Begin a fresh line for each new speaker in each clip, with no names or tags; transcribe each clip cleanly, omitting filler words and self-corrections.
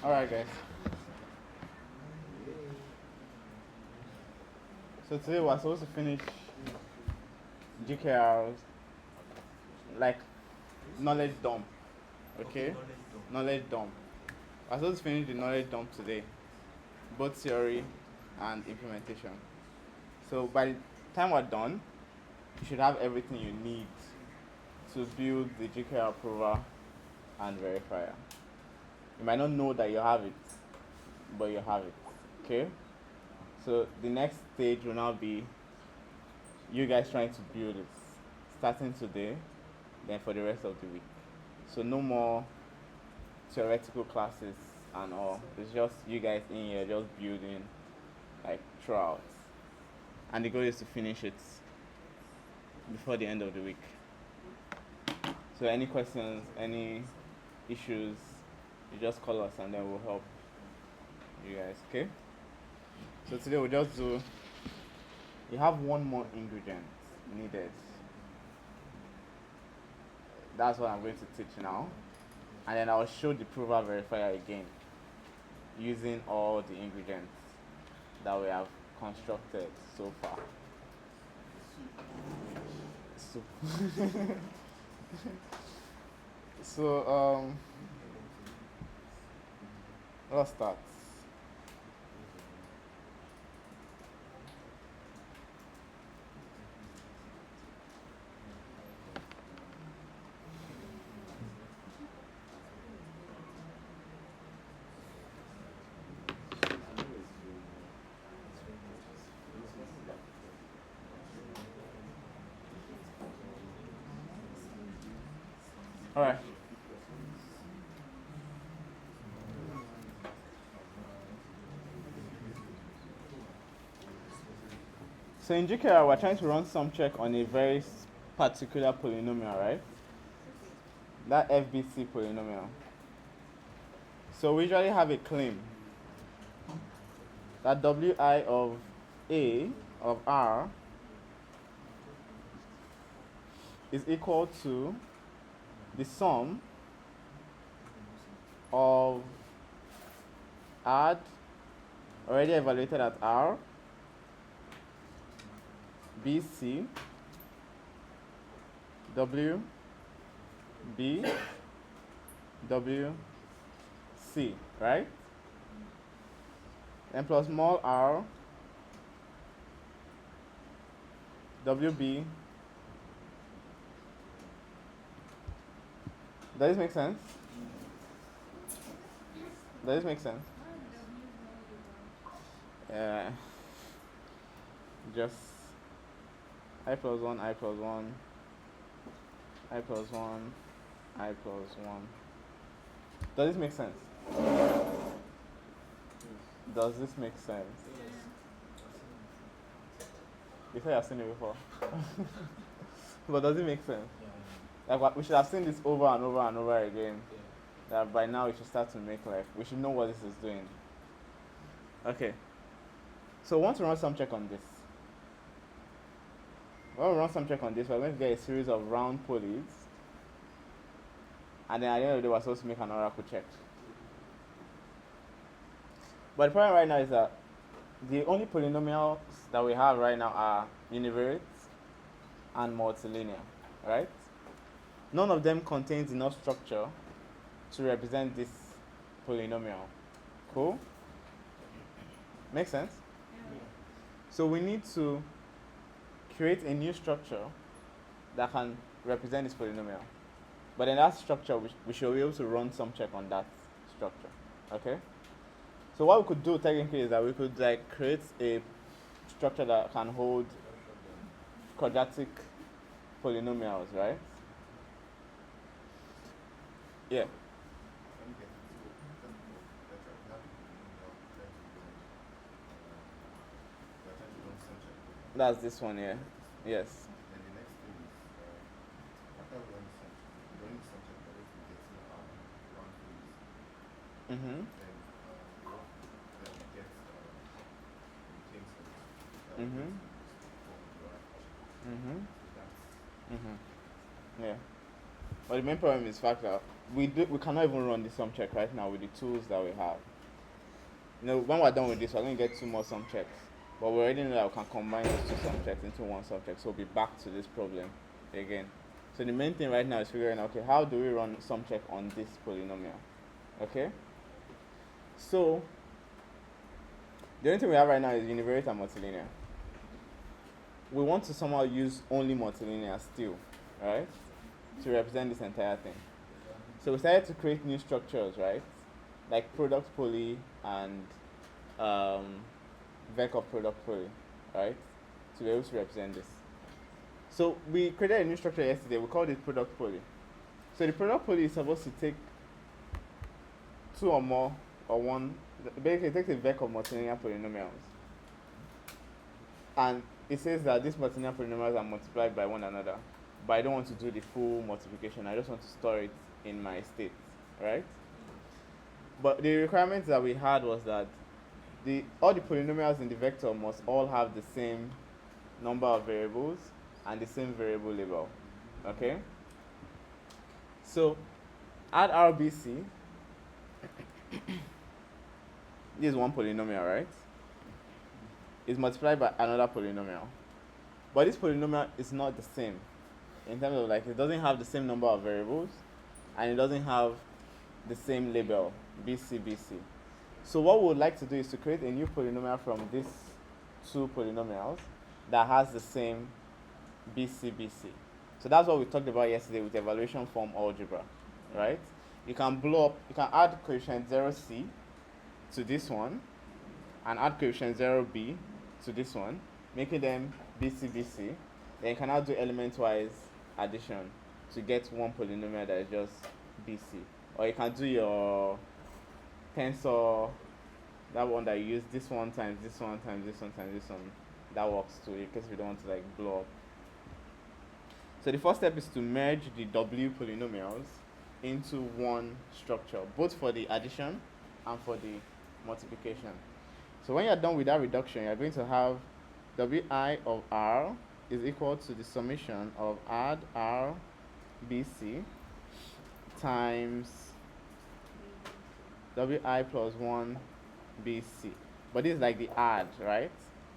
Alright, guys. So today we're supposed to finish GKR's like knowledge dump. Okay? Knowledge dump. We're supposed to finish the knowledge dump today, both theory and implementation. So by the time we're done, you should have everything you need to build the GKR approver and verifier. You might not know that you have it, but you have it. Okay? So the next stage will now be you guys trying to build it, starting today, then for the rest of the week. So no more theoretical classes and all. It's just you guys in here just building like throughout. And the goal is to finish it before the end of the week. So any questions, any issues, you just call us and then we'll help you guys, okay? So today we'll just do, you have one more ingredient needed. That's what I'm going to teach now. And then I'll show the prover verifier again using all the ingredients that we have constructed so far. So let's start. All right. So in GKR, we're trying to run some check on a very particular polynomial, right? That FBC polynomial. So we usually have a claim that Wi of A of R is equal to the sum of add already evaluated at R, BC, W, B, W, C, right? And plus small r, WB. Does this make sense? Does this make sense? Yeah. Just I plus 1, I plus 1, I plus 1, I plus 1. Does this make sense? Does this make sense? You said I've seen it before. But does it make sense? Like we should have seen this over and over and over again. That by now we should start to make like we should know what this is doing. Okay. So we want to run some check on this. When we run some check on this, we're going to get a series of round polys. And then at the end of the day, we're supposed to make an oracle check. But the problem right now is that the only polynomials that we have right now are univariate and multilinear, right? None of them contains enough structure to represent this polynomial. Cool? Make sense? Yeah. So we need to create a new structure that can represent this polynomial. But in that structure, we should be able to run some check on that structure. Okay? So what we could do technically is that we could like create a structure that can hold quadratic polynomials, right? Yeah. That's this one here. Yes.
Then the next thing is after running some check, we get round polys.
Mm-hmm.
Then we get things that.
Mm-hmm. Mm-hmm.
That's
Mm-hmm. Yeah. But the main problem is the fact that we cannot even run the sum check right now with the tools that we have. When we're done with this, we're going to get 2 more sum checks. But we already know that we can combine those 2 sum checks into 1 sum check. So we'll be back to this problem again. So the main thing right now is figuring out, okay, how do we run sum check on this polynomial? Okay? So the only thing we have right now is univariate and multilinear. We want to somehow use only multilinear still, right? To represent this entire thing. So we started to create new structures, right? Like product poly and vec of product poly, right? To be able to represent this. So we created a new structure yesterday. We called it product poly. So the product poly is supposed to take 2 or more or 1. Basically, it takes a vec of multilinear polynomials. And it says that these multilinear polynomials are multiplied by one another. But I don't want to do the full multiplication. I just want to store it in my state, right? But the requirement that we had was that all the polynomials in the vector must all have the same number of variables and the same variable label. Okay? So add RBC. This is one polynomial, right? It's multiplied by another polynomial. But this polynomial is not the same. In terms of it doesn't have the same number of variables and it doesn't have the same label, BC. So what we would like to do is to create a new polynomial from these 2 polynomials that has the same BC. So that's what we talked about yesterday with evaluation form algebra, right? You can add coefficient 0C to this one and add coefficient 0B to this one, making them BC. Then you can now do element-wise addition to get one polynomial that is just BC. Or you can do your tensor, that one that you use, this one times this one times this one times this one. That works too, in case we don't want to blow up. So the first step is to merge the W polynomials into one structure, both for the addition and for the multiplication. So when you're done with that reduction, you're going to have Wi of R is equal to the summation of add R BC times Wi plus 1 BC. But this is like the add, right?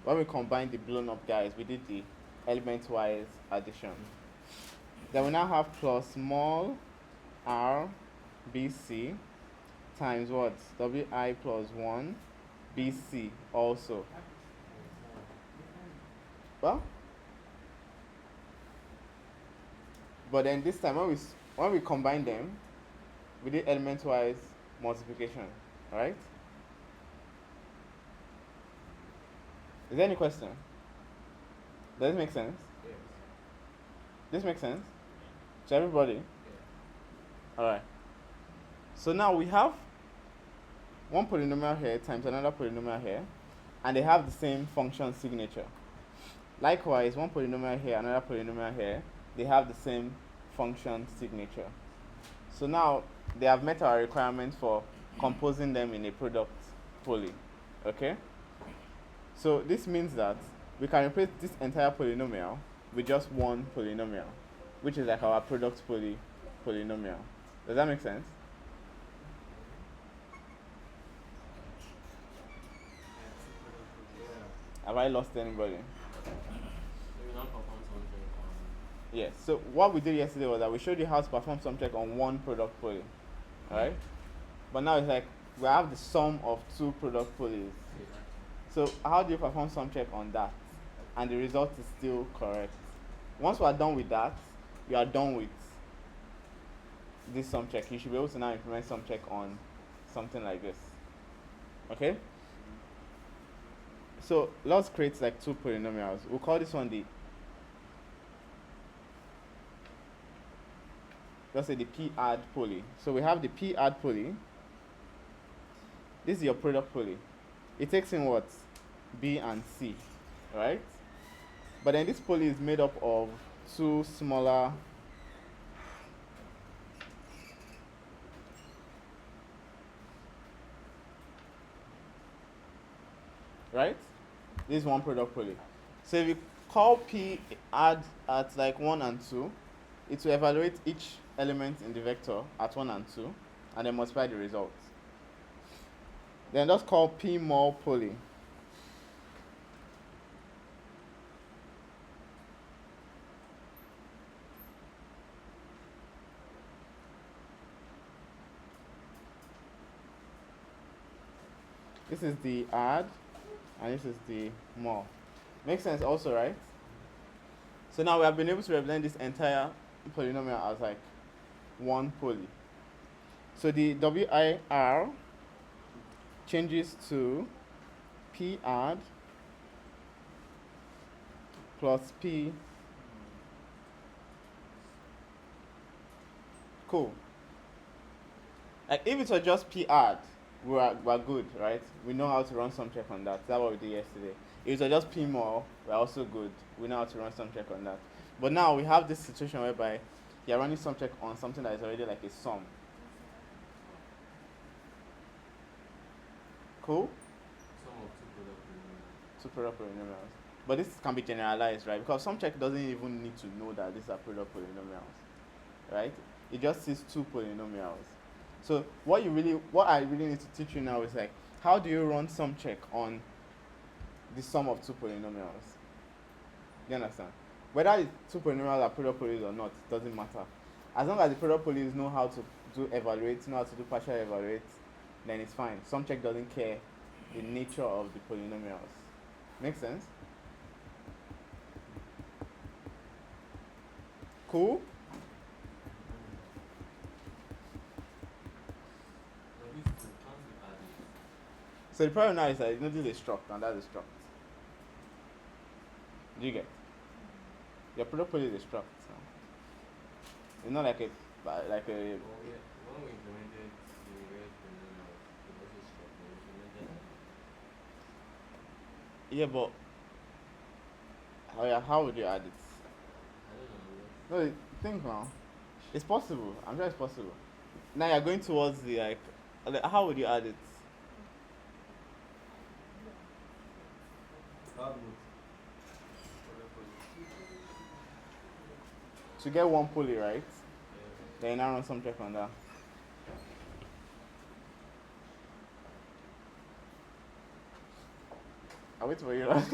When we combine the blown up guys, we did the element-wise addition. Then we now have plus small r bc times what? Wi plus 1 bc also. Well, but then this time when we combine them, we did element-wise multiplication, right? Is there any question? Does this make sense?
Yes.
This makes sense? To everybody?
Yes.
Alright. So now we have one polynomial here times another polynomial here, and they have the same function signature. Likewise, one polynomial here, another polynomial here, they have the same function signature. So now they have met our requirement for composing them in a product poly. Okay? So this means that we can replace this entire polynomial with just one polynomial, which is like our product polynomial. Does that make sense? Have I lost anybody?
We will not perform something on.
Yes. So what we did yesterday was that we showed you how to perform sum check on one product poly. Alright? But now it's like we have the sum of 2 product polys. So how do you perform sum check on that? And the result is still correct. Once we are done with that, we are done with this sum check. You should be able to now implement sum check on something like this. Okay? So let's create like 2 polynomials. We'll call this one let's say the P add poly. So we have the P add poly. This is your product poly. It takes in what? B and C, right? But then this poly is made up of 2 smaller right? This is one product poly. So if you call P add at like 1 and 2, it will evaluate each element in the vector at 1 and 2, and then multiply the results. Then that's called P mol poly. This is the add, and this is the mol. Makes sense also, right? So now we have been able to represent this entire polynomial as like one poly. So the WIR changes to P add plus P. Cool. Like if it was just P add, we're good, right? We know how to run some check on that. That's what we did yesterday. If it was just P mol, we're also good. We know how to run some check on that. But now we have this situation whereby you're running some check on something that is already like a sum. Cool?
Sum of two product polynomials.
Two product polynomials. But this can be generalized, right? Because some check doesn't even need to know that these are product polynomials, right? It just sees two polynomials. So what I really need to teach you now is like, how do you run sum check on the sum of two polynomials? You understand? Whether the two polynomials are product polys or not, it doesn't matter. As long as the product polys know how to do evaluate, know how to do partial evaluate, then it's fine. Sum check doesn't care the nature of the polynomials. Make sense? Cool?
Now this is the chance to add it.
So the problem now is that you know this is a struct and that's a struct. Do you get? Your product poly is a struct now. It's not like a
Oh yeah, when we implemented the various polynomials, it also struck when we implemented
yeah, but how would you add it?
I don't know.
No, think now. It's possible. I'm sure it's possible. Now you're going towards the like how would you add it? To get one poly, right? Then you now run some check on that. I'll wait for you.
No, please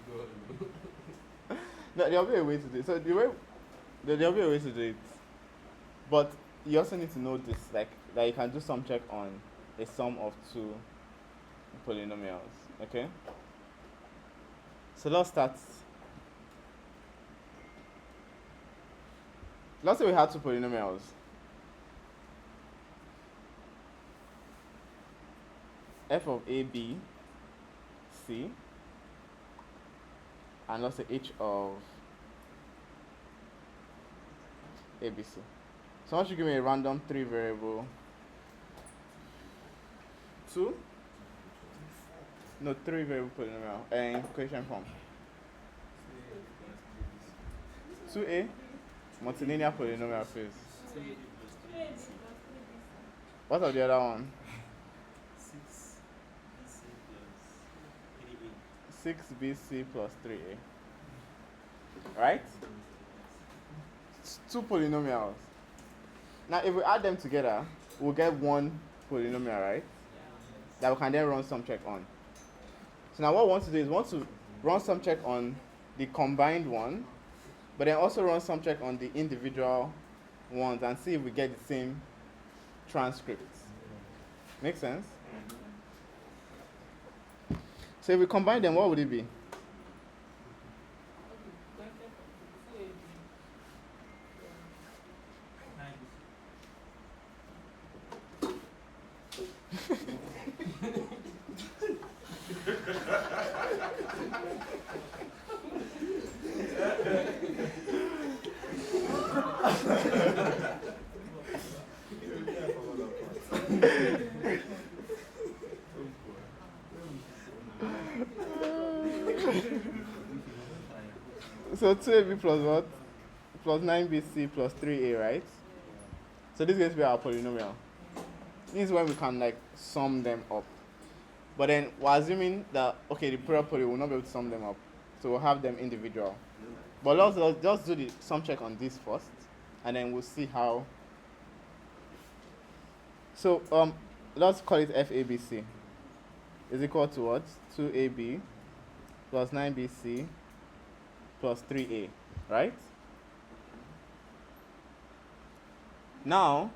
go on.
No, there'll be a way to do it. So there'll be a way to do it. But you also need to know this, like that you can do sum check on a sum of two polynomials. Okay? So let's start. Let's say we had two polynomials. F of A, B, C, and let's say H of A, B, C. So once you give me a random 3 variable, 3 variable polynomial and equation form. 2A, multilinear polynomial phase. What of the other one? 6BC plus 3A. Right? It's two polynomials. Now, if we add them together, we'll get one polynomial, right? That we can then run sum check on. So now what we want to do is we want to run sum check on the combined one, but then also run sum check on the individual ones and see if we get the same transcripts. Make sense? So if we combine them, what would it be? So 2AB plus what? Plus 9BC plus 3A, right? So this is going to be our polynomial. This is when we can like sum them up. But then we're assuming that, okay, the product poly will not be able to sum them up. So we'll have them individual. But let's just do the sum check on this first, and then we'll see how. So let's call it FABC is equal to what? 2AB plus 9BC plus 3A, right? Now,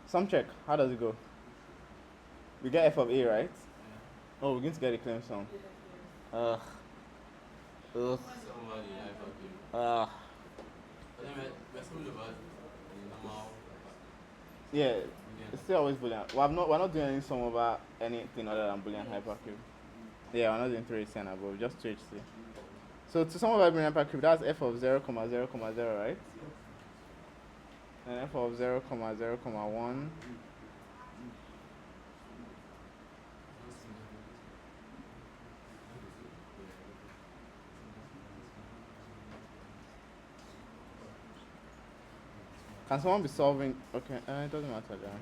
sum check. How does it go? We get f of A, right? Oh, we're going to get a claim sum. Ugh.
Somebody life okay.
Ugh.
But then we're talking about the normal
Yeah,
Boolean.
it's still always Boolean. We're not doing any sum over anything other than Boolean hypercube. Yeah, we're not doing 3HC and above, just 2HC. So to sum over Boolean hypercube, that's f of 0, 0, 0, right? And f of 0, 0, 1. Can someone be solving? Okay, it doesn't matter then.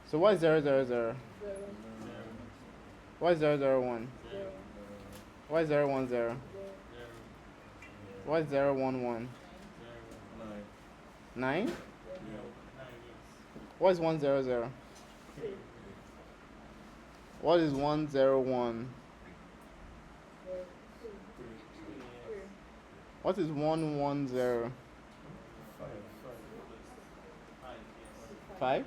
So what is 0, 0, 0? What is 0, 0, 1? What is 0, 1, 0? What is 0, 1, 1? 9? What is 1, 0, 0? What is 1, 0, 1? What is 1, 1, 0? 5?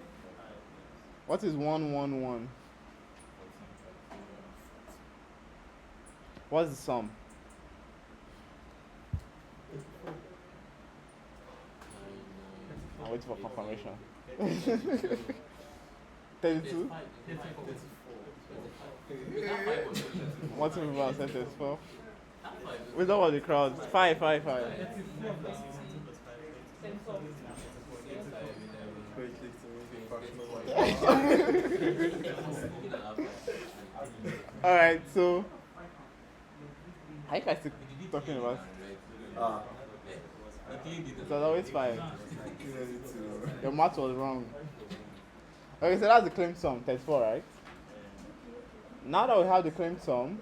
What is 1, 1, 1? What's the sum? I'm waiting for confirmation. 32? What's the about sentence 4? We don't want the crowd. 5, 5, 5. Alright, so how you guys still talking about? It was always 5. Your math was wrong. Okay, so that's the claim sum, 34, right? Now that we have the claim sum,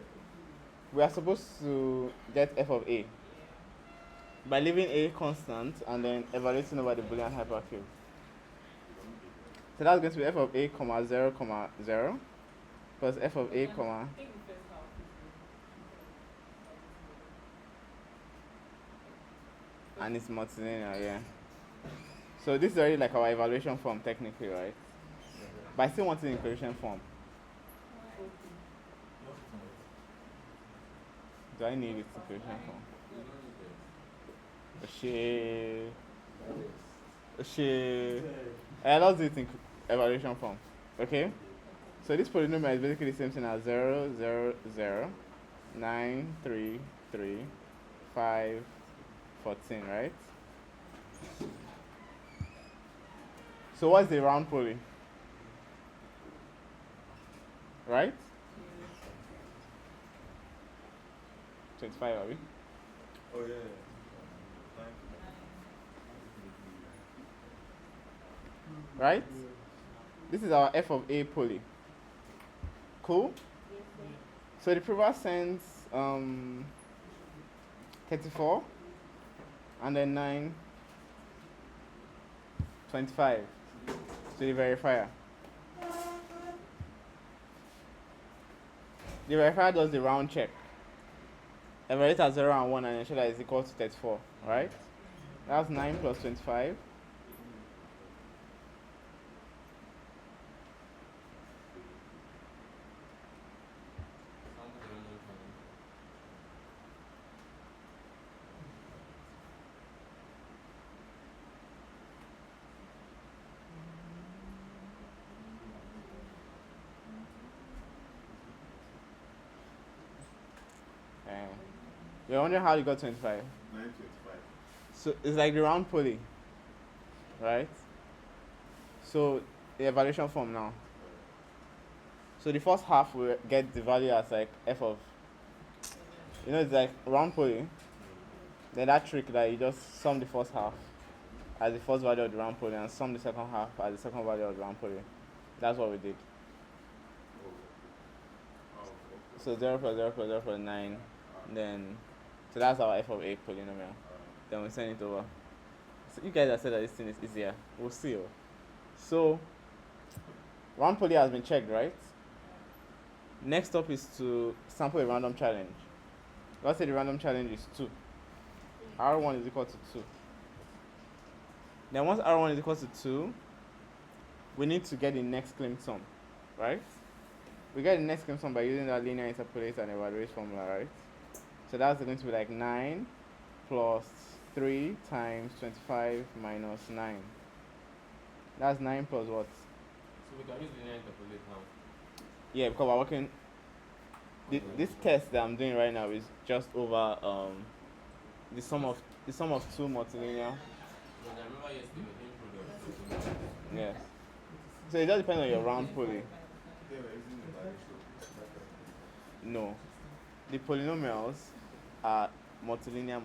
we are supposed to get f of A by leaving A constant and then evaluating over the Boolean hypercube. So that's going to be f of A, 0, 0 plus f of A, and it's multilinear, yeah. So this is already like our evaluation form technically, right? But I still want it in equation form. Do I need it in equation form? Let's do it in evaluation form. Okay? So this polynomial is basically the same thing as 0, 0, 0, 9, 3, 3, 5, 14, right? So what's the round poly? Right? 25, are we?
Oh, yeah.
Right? This is our f of A poly. Cool? So the prover sends 34 and then 9, 25 to the verifier. The verifier does the round check. Evaluate at 0 and 1 and ensure that it's equal to 34, right? That's 9 plus 25. You're wondering how you got 25?
925.
So it's like the round poly, right? So the evaluation form now. So the first half will get the value as like f of, it's like round poly. Then that trick that you just sum the first half as the first value of the round poly and sum the second half as the second value of the round poly. That's what we did. So 0 plus 0 plus 0 plus 9. Then, so that's our f of a polynomial. Then we send it over. So you guys have said that this thing is easier. We'll see. So, round poly has been checked, right? Next up is to sample a random challenge. Let's say the random challenge is 2. R1 is equal to 2. Then once R1 is equal to 2, we need to get the next claimed sum, right? We get the next claimed sum by using that linear interpolator and evaluate formula, right? So that's going to be like 9 plus 3 times 25 minus 9. That's 9 plus what?
So we can use linear interpolate now.
Yeah, because we're working. This test that I'm doing right now is just over the sum of 2 multilinear.
Because I remember yesterday we were doing product.
Yes. So it just depends on your round poly.
They were using the variation.
No. The polynomials are multilinear.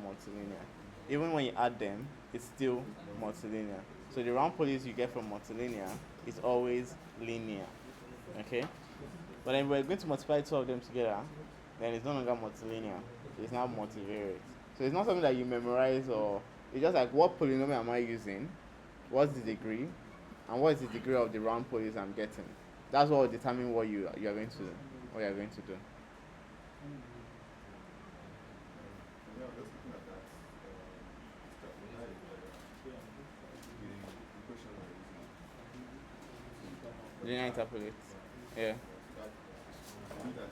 Even when you add them, it's still multilinear. So the round polys you get from multilinear is always linear. Okay? But then we're going to multiply 2 of them together, then it's no longer multilinear. It's now multivariate. So it's not something that you memorize, or it's just like, what polynomial am I using? What's the degree? And what is the degree of the round polys I'm getting? That's what will determine what you are going to do.
Yeah, just looking at that. The equation we're using.
Linear interpolate. Yeah.
That do that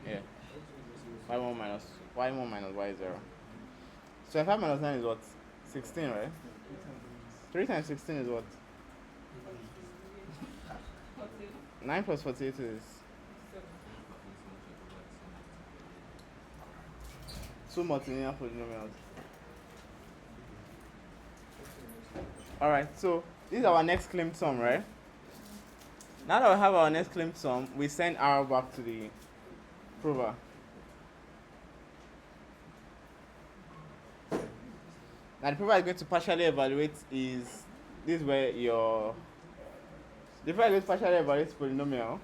Yeah. y1 minus y0. So 5 minus 9 is what? 16, right? 3 times 16 is what? 9 plus 48 is 2 multilinear polynomials. Alright, so this is our next claimed sum, right? Now that we have our next claimed sum, we send R back to the prover. Now the prover is going to partially evaluate this is where the prover is going to partially evaluate polynomial.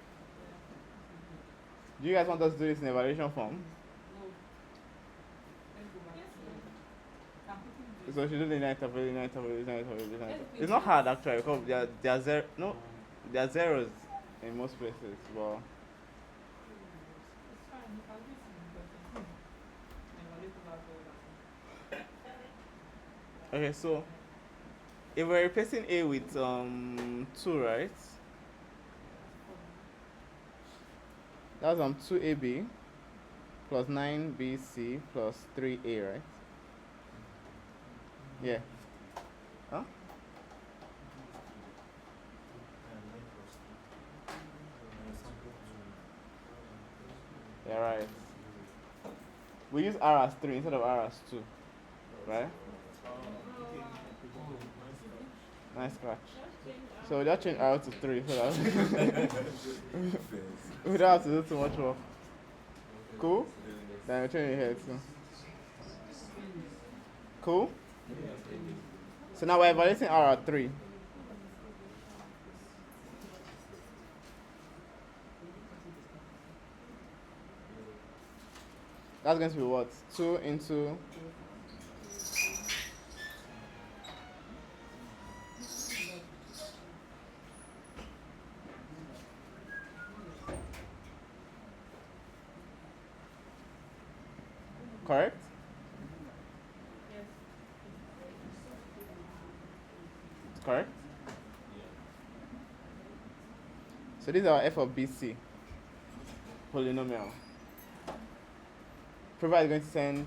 Do you guys want us to do this in evaluation form? So we should do linear interpolate. It's not hard actually, because there are zeros in most places, but okay, so if we're replacing A with 2, right? That's 2AB plus 9BC plus 3A, right? Yeah. Huh? Yeah, right. We use R as 3 instead of R as 2, right? Nice catch. So we just change R to 3 so that we don't have to do too much work. Cool? Then we'll change it here too. Cool? So now we're evaluating R at 3. That's going to be what? 2 into correct? Correct? So this is our f of bc polynomial. Prover is going to send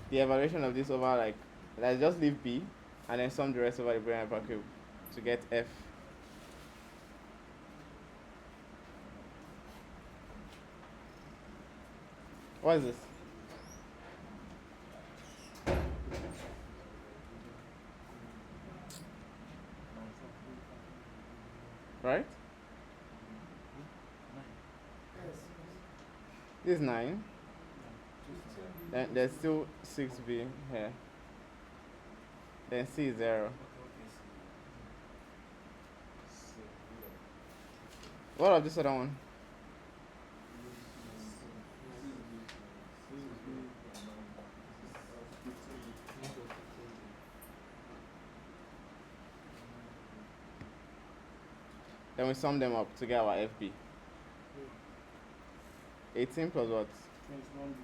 the evaluation of this over, like, let's just leave b and then sum the rest over the Boolean hypercube to get f. What is this? Right? This is 9. Then there's still 6b here. Then c is 0. What of this other one? Then we sum them up to get our FB. 18 plus what?
21b.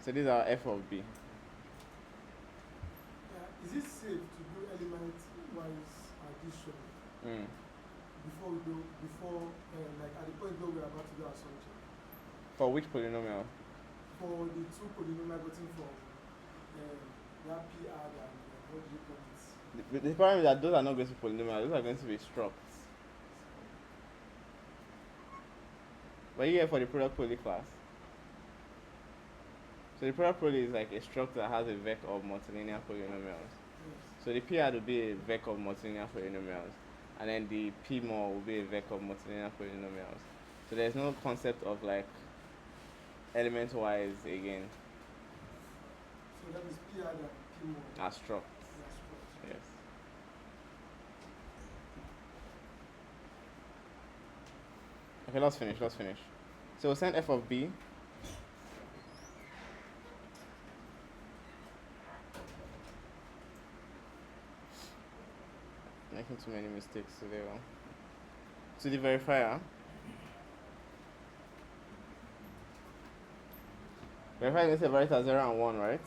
So this is our F of B.
Is it safe to do element-wise addition before like at the point where we're about to do our Sumcheck?
For which polynomial?
For the two polynomial gotten from that PR and what do you call it?
The problem is that those are not going to be polynomials, those are going to be structs. But you get for the product poly class. So the product poly is like a struct that has a vec of multilinear polynomials.
Yes.
So the PR will be a vec of multilinear polynomials, and then the P more will be a vec of multilinear polynomials. So there's no concept of like element wise again.
So that is PR and P more.
As struct. Yes. Okay, let's finish. So we'll send F of B. Making too many mistakes today. To the verifier. Verifier is going to evaluate as 0 and 1, right?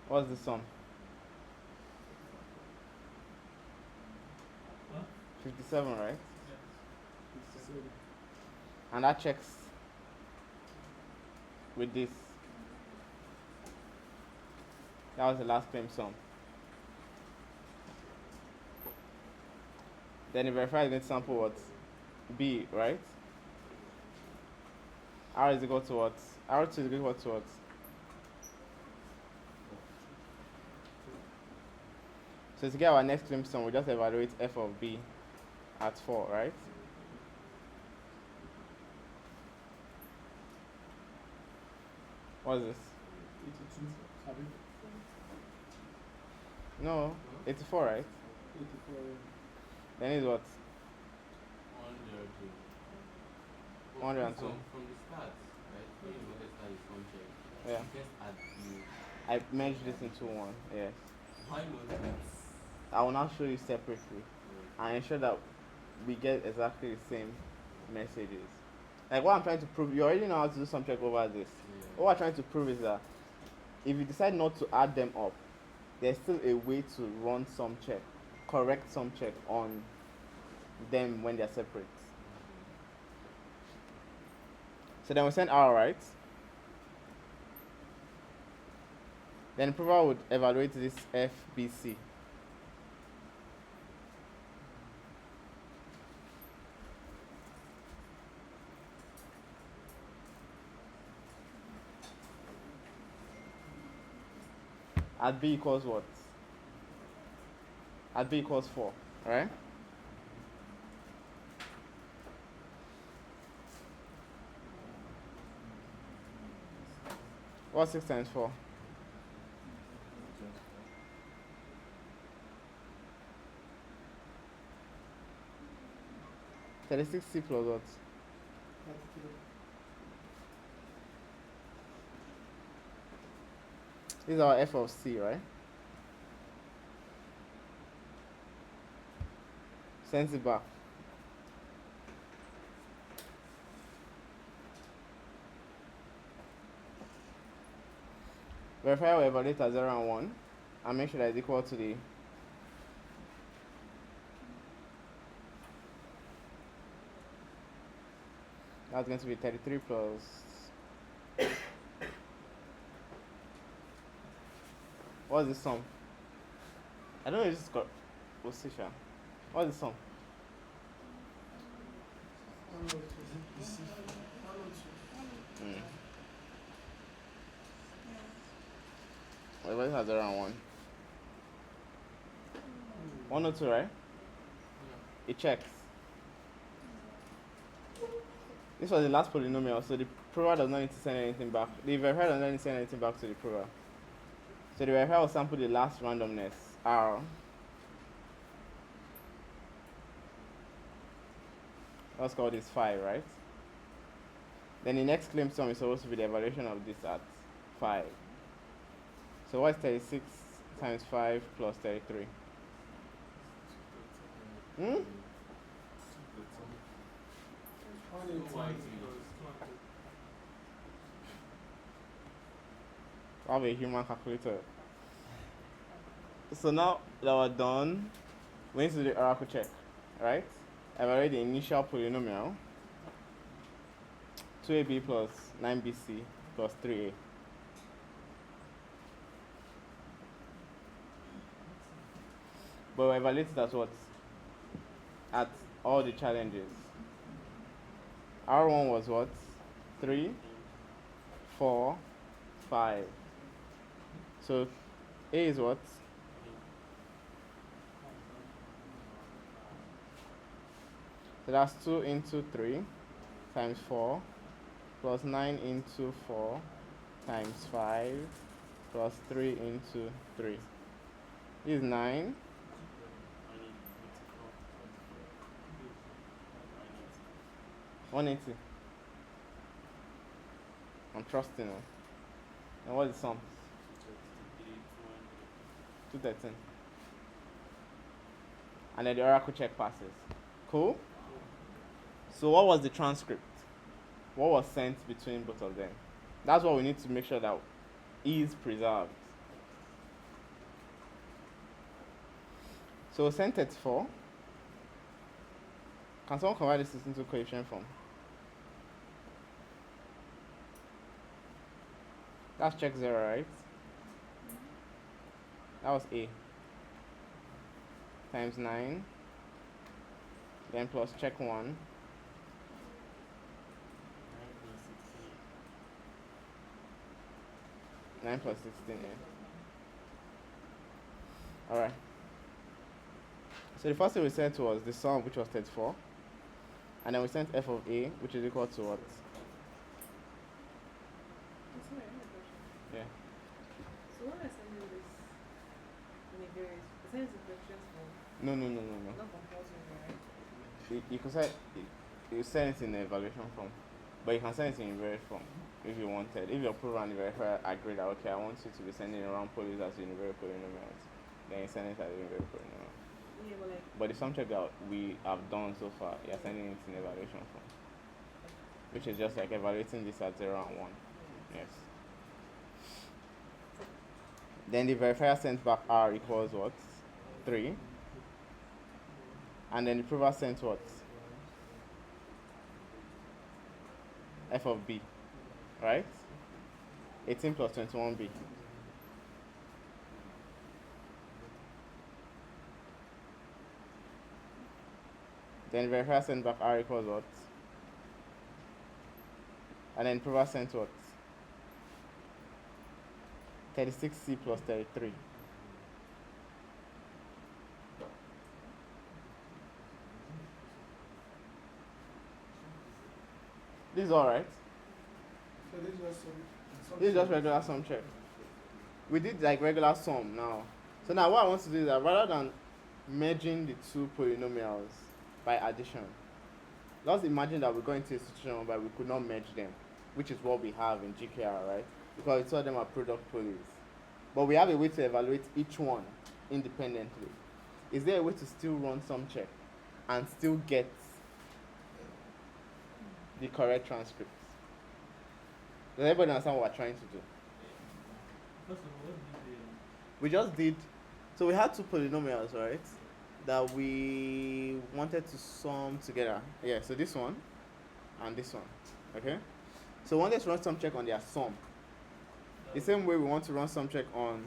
What's the sum? 57, right?
57.
And that checks with this. That was the last claim sum. Then the verifier is going to sample what? B, right? R is equal to what? R2 is equal to what? So to get our next claim sum, we just evaluate F of B at 4, right? What is this?
82. Abi?
No, 84, right?
84.
Then is what?
102.
102.
From the start, right? When you want to start your Sumcheck,
Yeah.
just add you.
I merged this into one, yes.
Why not that?
I will now show you separately and ensure that we get exactly the same messages. Like what I'm trying to prove, you already know how to do some check over this.
Yeah.
What I'm trying to prove is that if you decide not to add them up, there's still a way to run some check, correct some check on them when they're separate. So then we send R, right? Then prover would evaluate this FBC. At B equals what? At B equals 4, right? What's 6 times 4? 36C plus what?
33.
This is our F of C, right? Sends it back. Verify will evaluate as 0 and 1 and make sure that it's equal to the that's going to be 33 plus what's the sum? I don't know if this is got Osisha. What's the sum?
102.
Everybody has 0 and 1. 102, right? It checks. This was the last polynomial, so the prover does not need to send anything back. The verifier does not need to send anything back to the prover. So the verifier will sample the last randomness R. Let's call this 5, right? Then the next claim sum is supposed to be the evaluation of this at 5. So what's 36 times 5 plus 33? Hmm?
180 plus 200.
I have a human calculator. So now that we're done, we need to do the oracle check, right? Evaluate the initial polynomial 2ab plus 9bc plus 3a. But we evaluate it as what? At all the challenges. R1 was what? 3, 4, 5. So A is what? So that's 2 into 3 times 4 plus 9 into 4 times 5 plus 3 into 3. This is 9. 180. I'm trusting her. And what is the sum? 213. And then the oracle check passes. Cool? So what was the transcript? What was sent between both of them? That's what we need to make sure that is preserved. So sent 34. Can someone convert this into coefficient form? That's check 0, right? That was A. Times 9. Then plus check 1. Nine plus 16, yeah. Alright. So the first thing we sent was the sum, which was 34. And then we sent f of a, which is equal to what? Yeah.
So when I send you this in a various, I send it to questions form.
No.
Not compulsory, right?
You can say you send it in the evaluation form, but you can send it in various form if you wanted. If your prover and the verifier agree that okay, I want you to be sending around polys as univariate polynomials, then you send it as univariate polynomial.
Yeah, but like.
But the Sumcheck that we have done so far, you're sending it in evaluation form, which is just like evaluating this at 0 and 1. Yes. Then the verifier sent back R equals what? 3. And then the prover sent what? F of B. Right? 18 plus 21B. Then the verifier sent back R equals what? And then the prover sent what? 36C plus 33. This is alright.
So this is just some
This is just regular sum check. We did like regular sum now. So now what I want to do is that rather than merging the two polynomials by addition, let's imagine that we go into a situation where we could not merge them, which is what we have in GKR, right? Because two of them are product polys. But we have a way to evaluate each one independently. Is there a way to still run some check and still get the correct transcripts? Does everybody understand what we're trying to do?
First of all, what did
We just did, so we had two polynomials, right? That we wanted to sum together. Yeah, so this one and this one, okay? So we wanted to run some check on their sum. The same way we want to run some check on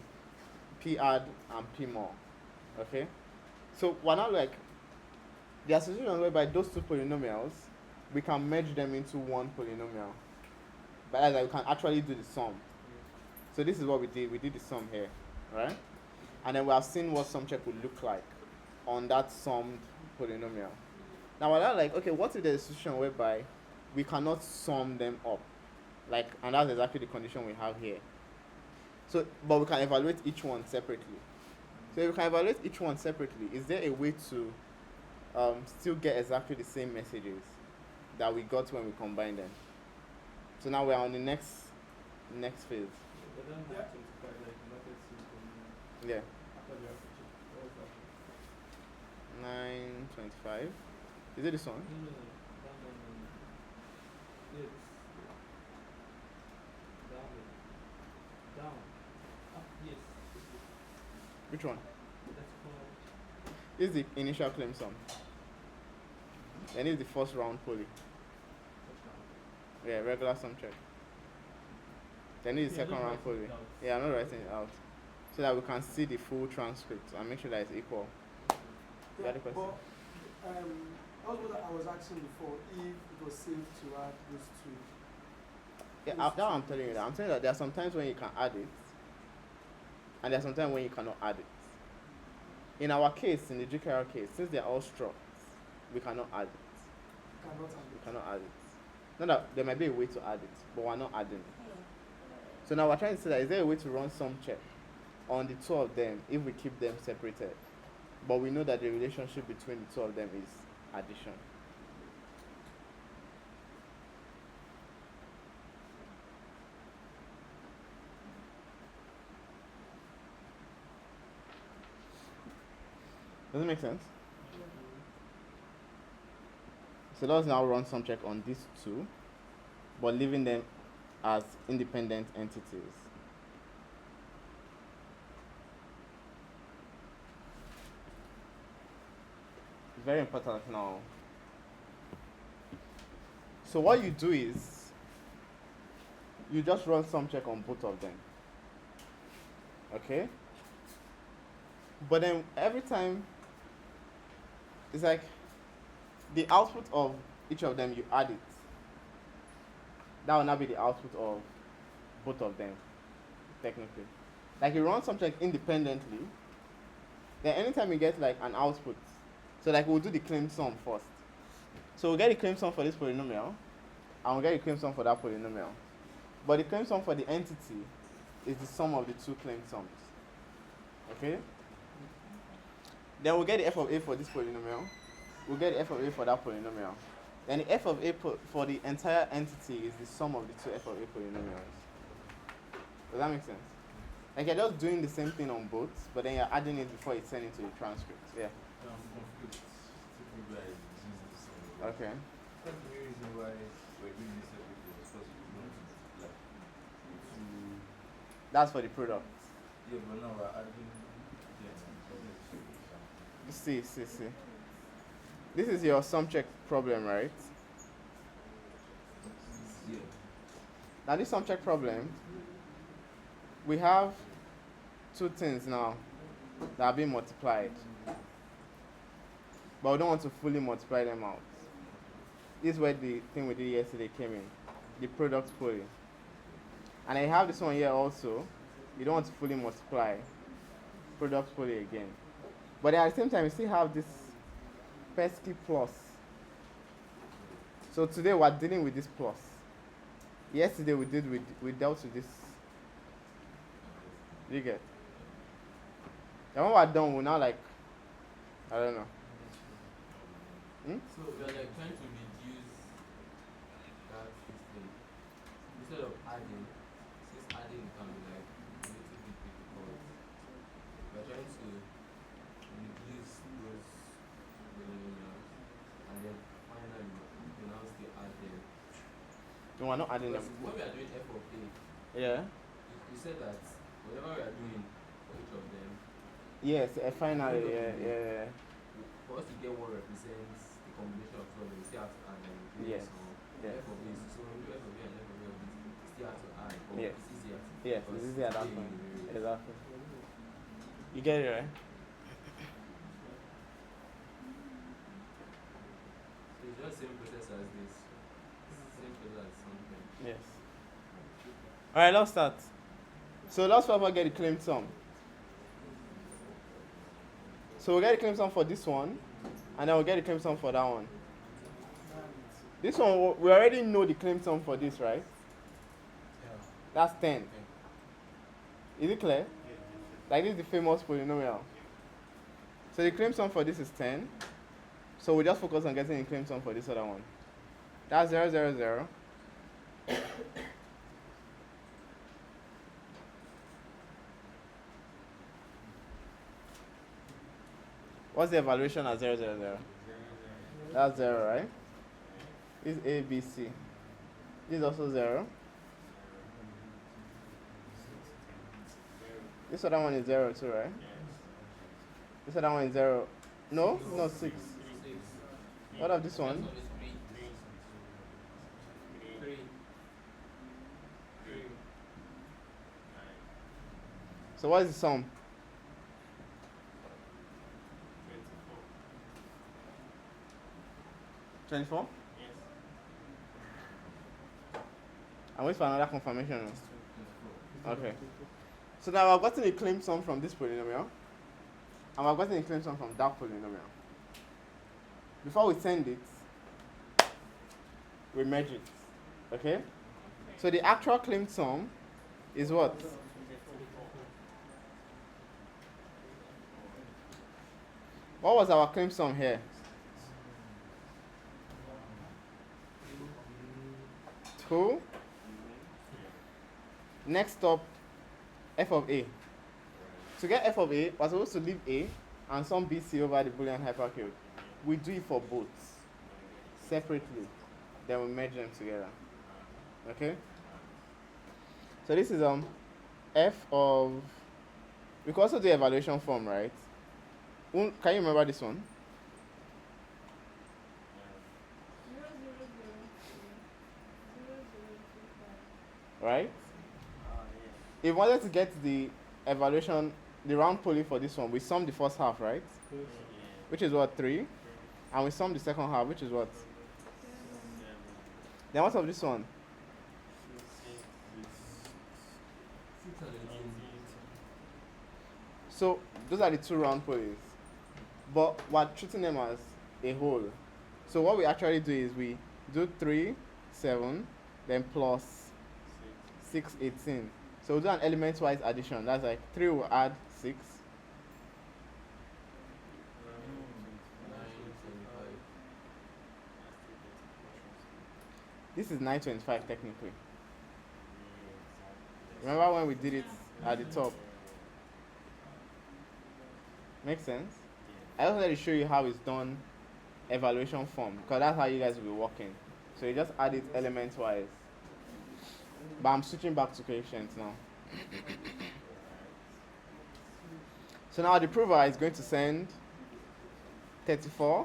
p add and p more, okay? So we're now like, the association whereby those two polynomials, we can merge them into one polynomial. But as we can actually do the sum. So this is what we did. We did the sum here, right? And then we have seen what sum check would look like on that summed polynomial. Now we're now like, okay, what is the situation whereby we cannot sum them up? Like, and that's exactly the condition we have here. So, but we can evaluate each one separately. So if you can evaluate each one separately, is there a way to still get exactly the same messages that we got when we combine them? So now we're on the next phase.
But then 925, like you wanted to
Yeah.
after the architecture. What was that?
925. Is it this one?
No. Yes. Down. Up, yes.
Which one?
That's called.
This is the initial claim sum. Then is the first round poly. Yeah, regular sum check. Then is the second round poly. Yeah, I'm not writing it out. So that we can see the full transcript and make sure that it's equal. You got the question?
But that's what I was asking before, if it was safe to add those two.
Yeah, that I'm telling you that. I'm saying that there are some times when you can add it, and there are some times when you cannot add it. In our case, in the GKR case, since they are all structs, we cannot add it.
Cannot add
We
it.
cannot add it. Not that there might be a way to add it, but we're not adding it. So now we're trying to say that is there a way to run some check on the two of them if we keep them separated? But we know that the relationship between the two of them is addition. Does it make sense? So let's now run some check on these two, but leaving them as independent entities. Very important now. So what you do is you just run some check on both of them. Okay? But then every time it's like the output of each of them, you add it. That will now be the output of both of them, technically. Like you run some check independently, then anytime you get like an output, so like we'll do the claim sum first. So we'll get the claim sum for this polynomial, and we'll get the claim sum for that polynomial. But the claim sum for the entity is the sum of the two claim sums. Okay? Then we'll get the f of a for this polynomial. We'll get the f of a for that polynomial. Then the f of a for the entire entity is the sum of the two f of a polynomials. Does that make sense? Like you're just doing the same thing on both, but then you're adding it before it's sent into the transcript. Yeah. Okay.
That's the main reason why we're doing this everything, because we want to like to
That's for the product.
yeah, but now we're adding
See. This is your sum check problem, right?
yeah.
Now this sum check problem, we have two things now that are being multiplied. But we don't want to fully multiply them out. This is where the thing we did yesterday came in. The product poly. And I have this one here also. You don't want to fully multiply. Product poly again. But at the same time, you still have this pesky plus. So today we're dealing with this plus. Yesterday we dealt with this. You get? And when we're done, we're now like, I don't know.
So we are like trying to reduce that system instead of adding. Since adding can be like a little bit difficult, we are trying to reduce those polynomials, and then finally we now still add them.
No, we're not adding them.
Because when we are doing f of a,
Yeah.
you said that whatever we are doing for each of them,
Yes, finally, yeah.
for us to get what represents the combination of two of them, we still have to add them.
Yes.
So
Yes.
f of a, so when we do f of a and f of a of this, we still have to add. But
Yes.
it's easier.
Yes,
because
this is at that
A
point.
in the variable.
Exactly. You get it, right?
So it's just same process as this. Same process as something.
Yes. Alright, let's start. So let's first get the claim sum. So we'll get the claim sum for this one, and then we'll get the claim sum for that one. This one, we already know the claim sum for this, right? That's 10. Is it clear? Like this is the famous polynomial. So the claim sum for this is 10. So we just focus on getting the claim sum for this other one. That's 0, 0, 0. What's the evaluation at 0, 0, 0? That's 0, right? This is A, B, C. This is also 0. This other one is 0 too, right? This other one is 0. No, 6.
6.
What of this one?
This one is 3. 3.
So what is the sum? 24?
Yes.
I'm waiting for another confirmation. Okay. So now I've gotten a claim sum from this polynomial, and I've gotten a claim sum from that polynomial. Before we send it, we merge it. Okay? So the actual claim sum is what? What was our claim sum here? 2. Next up, f of a. To get f of a, we're supposed to leave a and sum bc over the Boolean hypercube. We do it for both separately, then we merge them together. Okay? So this is f of, we can also do evaluation form, right? Can you remember this one?
0, 0, 0, 0, 0, 2, 5.
Right? If we wanted to get the evaluation, the round poly for this one, we sum the first half, right? Which is what, 3? And we sum the second half, which is what?
7.
Then what of this one?
6 and 18.
So those are the two round polys, but we're treating them as a whole. So what we actually do is we do 3, 7, then plus 6, 18. So we'll do an element-wise addition. That's like 3 will add 6.
9, 25.
This is 925 technically. Remember when we did it at the top? Makes sense? I just wanted to show you how it's done evaluation form, because that's how you guys will be working. So you just add it element-wise. But I'm switching back to coefficients now. So now the prover is going to send 34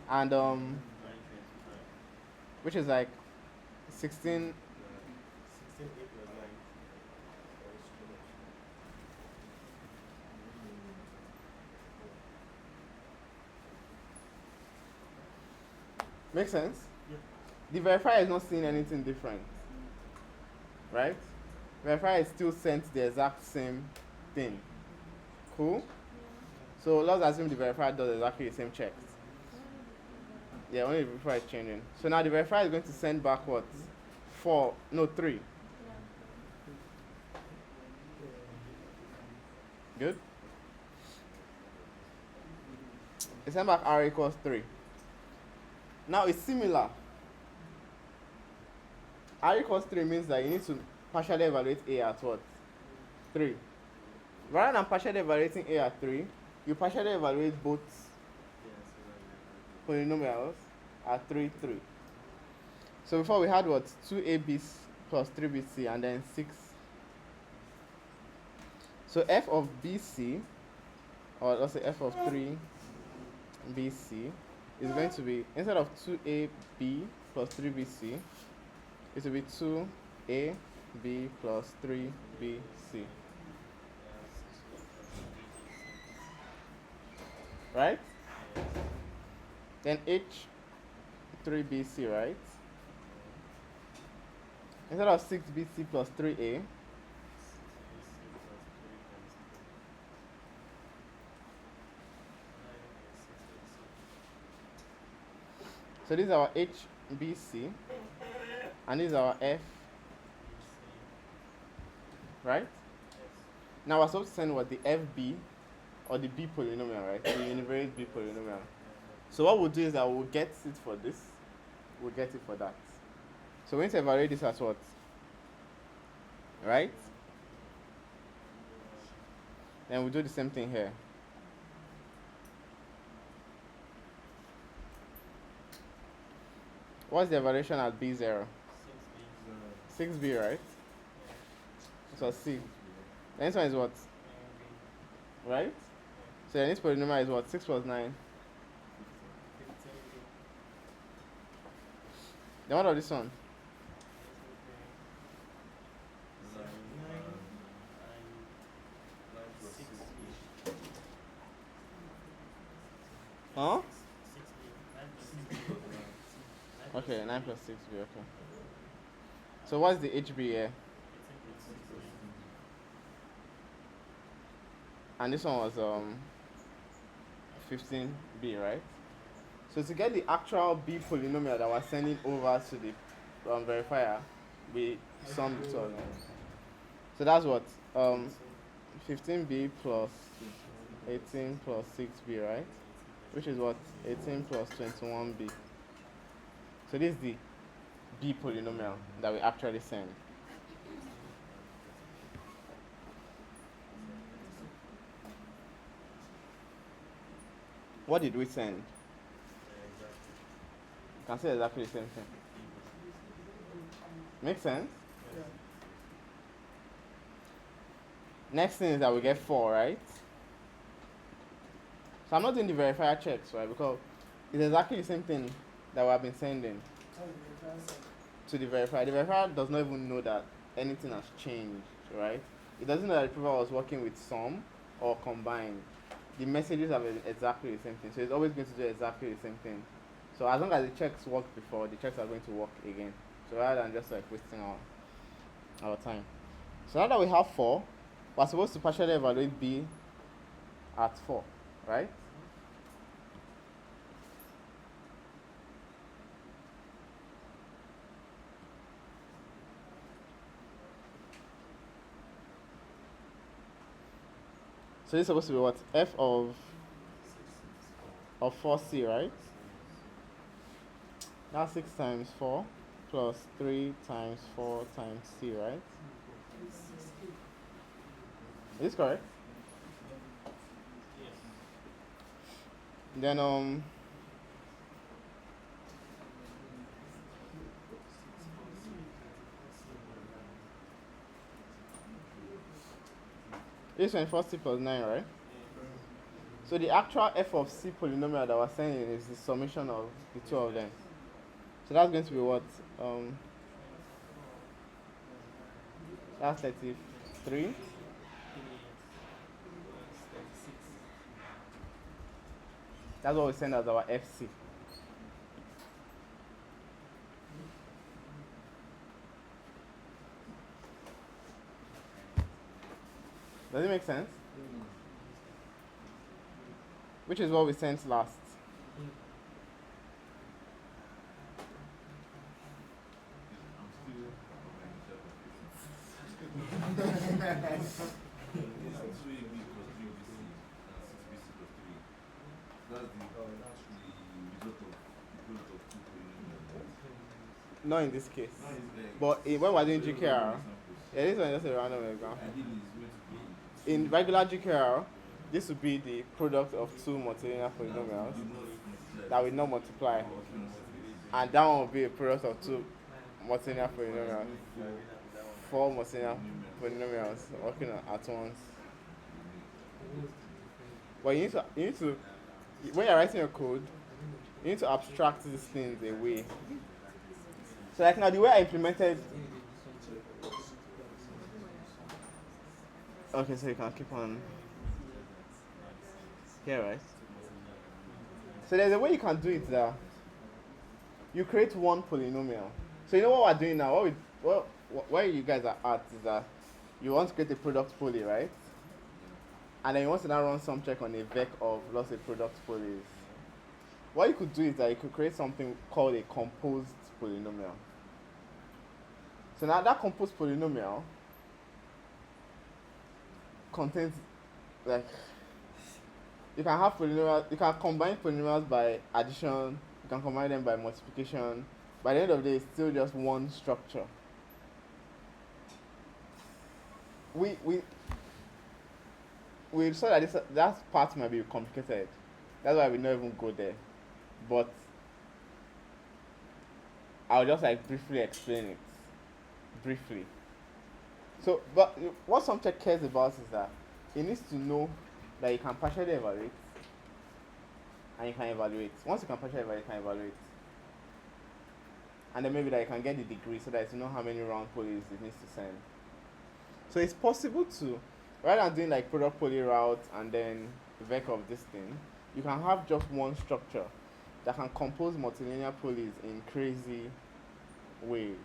and which is like 16.
16, 8 plus 9.
Makes sense?
Yep.
The verifier is not seeing anything different. Right? Verifier is still sent the exact same thing. Cool? So let's assume the verifier does exactly the same checks. Yeah, only the verifier is changing. So now the verifier is going to send back what? 3. Good? It sent back r equals 3. Now it's similar. R equals 3 means that you need to partially evaluate A at what? 3. Rather than partially evaluating A at 3, you partially evaluate both polynomials at 3, 3. So before we had what? 2ab plus 3bc and then 6. So f of bc, or let's say f of 3bc, is going to be, instead of 2ab plus 3bc, it will be 2ab plus 3bc. Right? Then h3bc, right? Instead of 6bc plus 3a, so this is our HBC, and this is our F, right? Now we're supposed to send what the FB or the B polynomial, right? The univariate B polynomial. So what we'll do is that we'll get it for this, we'll get it for that. So we're going to evaluate this as what? Right? Then we'll do the same thing here. What's the evaluation at B0? 6B, right? So C. The next one is what? Right? So the next polynomial is what? 6 plus 9. Then what about this one? Huh? Okay, 9 plus 6B, okay. So what's the HB here? And this one was 15B, right? So to get the actual B polynomial that we're sending over to the verifier, we sum the two of them. So that's what? 15B plus 18 plus 6B, right? Which is what? 18 plus 21B. So this is the B polynomial that we actually send. What did we send? You can say exactly the same thing. Make sense?
Yeah.
Next thing is that we get 4, right? So I'm not doing the verifier checks, right? Because it's exactly the same thing that we have been sending to the verifier. The verifier does not even know that anything has changed, right? It doesn't know that the prover was working with sum or combined. The messages are exactly the same thing, so it's always going to do exactly the same thing. So as long as the checks worked before, the checks are going to work again. So rather than just like wasting our time. So now that we have 4, we're supposed to partially evaluate B at 4, right? So this is supposed to be what? F of 4C, right? That's 6 times 4 plus 3 times 4 times C, right? Is this correct? Then this one 4C plus 9, right? So the actual F of C polynomial that we're saying is the summation of the two of them. So that's going to be what? That's 33. That's what we send as our FC. Does it make sense? Which is what we sent last. Not in this case. But when we're doing GKR, yeah, this one is just a random example. In regular GKR, this would be the product of two multilinear polynomials that will not multiply. And that one will be a product of two multilinear polynomials. 4 multilinear polynomials working at once. But you need to, when you're writing your code, you need to abstract these things away. So like now the way I implemented. Okay, so you can keep on here, right? So there's a way you can do it that you create one polynomial. So you know what we're doing now? Where you guys are at is that you want to create a product poly, right? And then you want to now run some check on a vec of lots of product polys. What you could do is that you could create something called a composed polynomial. So now that composed polynomial contains like you can have polynomials. You can combine polynomials by addition. You can combine them by multiplication. By the end of the day, it's still just one structure. We saw that that part might be complicated. That's why we don't even go there. But I'll just like briefly explain it. Briefly. So, but what Sumcheck cares about is that it needs to know that you can partially evaluate and you can evaluate. Once you can partially evaluate, you can evaluate. And then maybe that you can get the degree so that you know how many round polys it needs to send. So it's possible to, rather than doing like product poly route and then vec of this thing, you can have just one structure that can compose multilinear polys in crazy ways.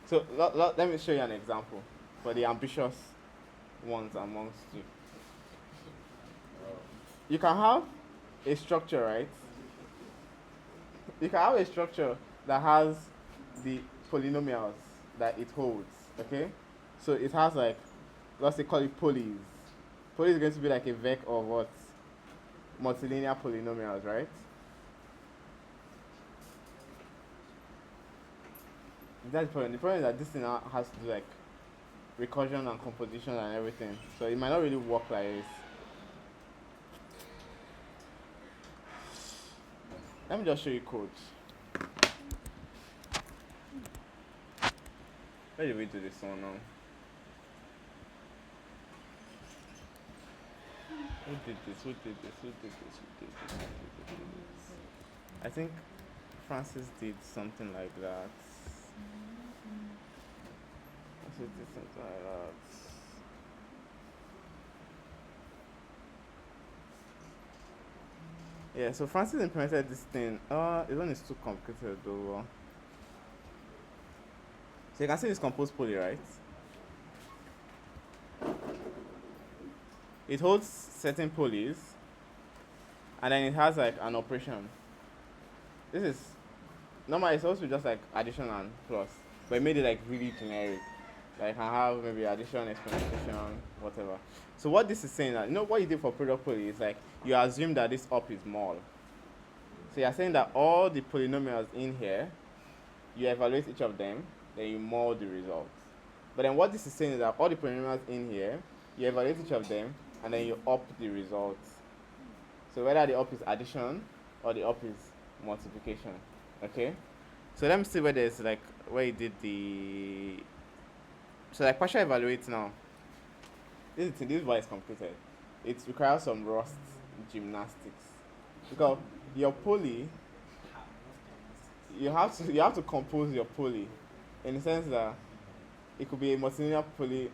So let me show you an example for the ambitious ones amongst you. You can have a structure, right? You can have a structure that has the polynomials that it holds, okay? So it has like, let's say call it polys. Poly is going to be like a vec of what? Multilinear polynomials, right? That's the problem. The problem is that this thing now has to do like recursion and composition and everything. So it might not really work like this. Let me just show you code. Where did we do this one now? Who did this? I think Francis did something like that. Yeah, so Francis implemented this thing. It one is too complicated though. So you can see this composed poly, right? It holds certain polys, and then it has like an operation. This is normally it's supposed to be just like addition and plus, but it made it like really generic. Like I can have maybe addition, experimentation, whatever. So what this is saying that, you know what you do for product poly is like you assume that this up is mul. So you're saying that all the polynomials in here, you evaluate each of them, then you mul the results. But then what this is saying is that all the polynomials in here, you evaluate each of them, and then you up the results. So whether the up is addition or the up is multiplication. Okay? So let me see where there's like where you did the, so like partial evaluate now. This is why it's complicated. It requires some Rust gymnastics. Because your poly, you have to compose your poly in the sense that it could be a multilinear poly.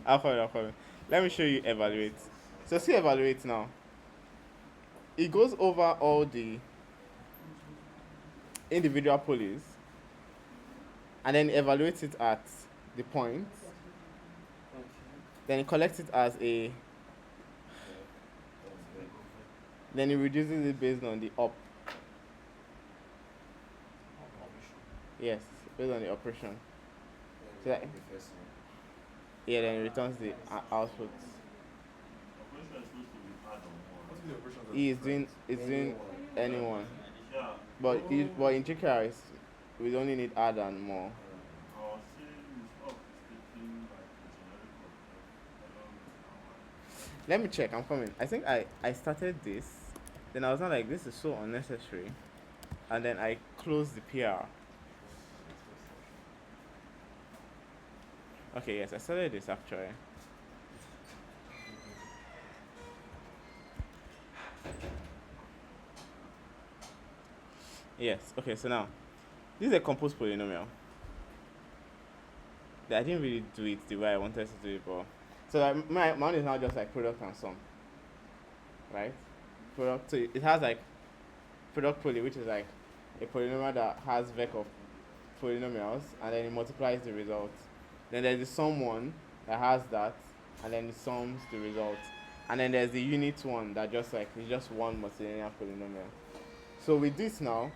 I'll follow. Let me show you evaluate. So see evaluate now. It goes over all the individual polys and then evaluates it at the point. Then it collects it as a, then it reduces it based on the up. Yes, based on the operation. So that, yeah, then it returns the output. He is doing anyone. But in GKR we only need add and more. Let me check, I'm coming. I think I started this, then I was not like, this is so unnecessary. And then I closed the PR. Okay, yes, I started this actually. Yes, okay, so now, this is a composed polynomial. I didn't really do it the way I wanted to do it, but so like, my one is now just like product and sum, right? Product, so it has like product poly, which is like a polynomial that has vec of polynomials, and then it multiplies the results. Then there's the sum one that has that, and then it sums the results. And then there's the unit one that just like is just one multilinear polynomial. So with this now,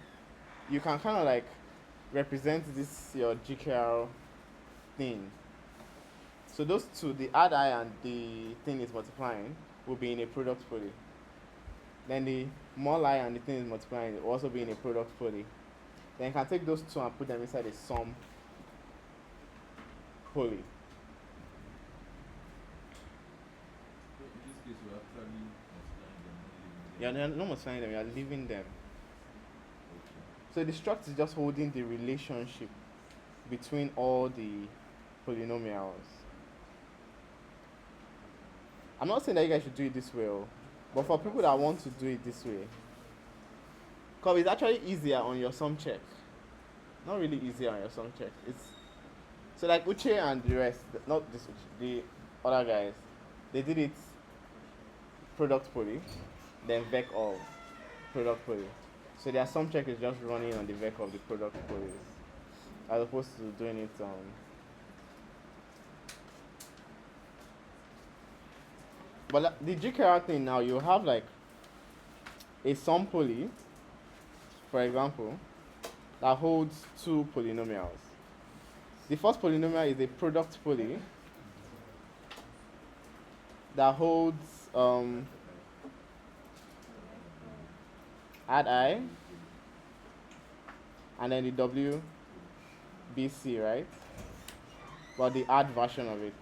you can kind of like represent this your GKR thing. So those two, the add I and the thing is multiplying, will be in a product poly. Then the mul I and the thing is multiplying will also be in a product poly. Then you can take those two and put them inside a sum poly.
So in this case, we're actually multiplying them, not leaving them.
You're not multiplying them, you're leaving them.
Okay.
So the struct is just holding the relationship between all the polynomials. I'm not saying that you guys should do it this way, but for people that want to do it this way, because it's actually easier on your Sumcheck. Not really easier on your Sumcheck. It's so like Uche and the rest, not this Uche, the other guys, they did it product poly, then vec of product poly. So their Sumcheck is just running on the vec of the product polys, as opposed to doing it on. But the GKR thing now, you have like a sum poly, for example, that holds two polynomials. The first polynomial is a product poly that holds add I and then the W BC, right? But the add version of it.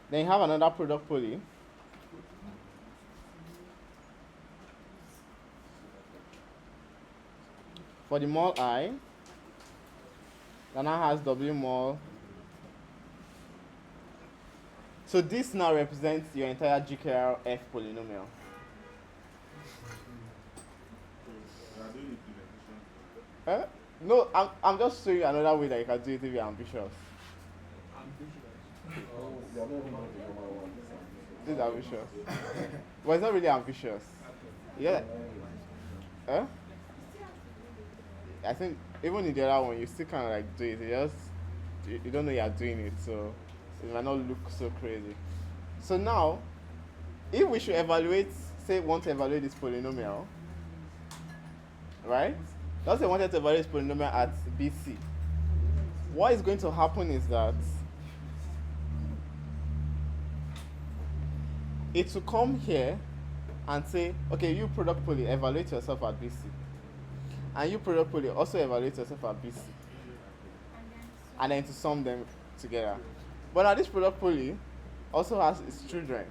Then you have another product poly for the mul I that now has W mul. So this now represents your entire GKR F polynomial. No, I'm just showing you another way that you can do it if you're ambitious. This is ambitious. But it's not really ambitious. Yeah. Huh? I think even in the other one, you still kind of like do it. You don't know you're doing it, so it might not look so crazy. So now, if we should evaluate, say, want to evaluate this polynomial, right? Let's say we wanted to evaluate this polynomial at BC. What is going to happen is that it will come here and say, okay, you product poly, evaluate yourself at BC. And you product poly, also evaluate yourself at BC. And then to sum them together. But now this product poly also has its children.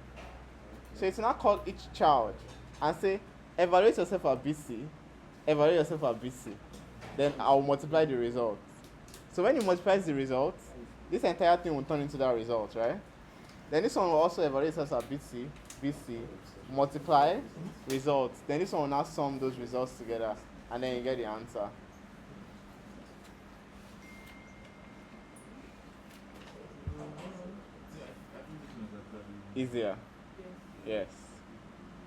So it's now call each child and say, evaluate yourself at BC, evaluate yourself at BC. Then I'll multiply the result. So when you multiply the result, this entire thing will turn into that result, right? Then this one will also evaluate us at BC, multiply, results. Then this one will now sum those results together, and then you get the answer. Easier. Yes.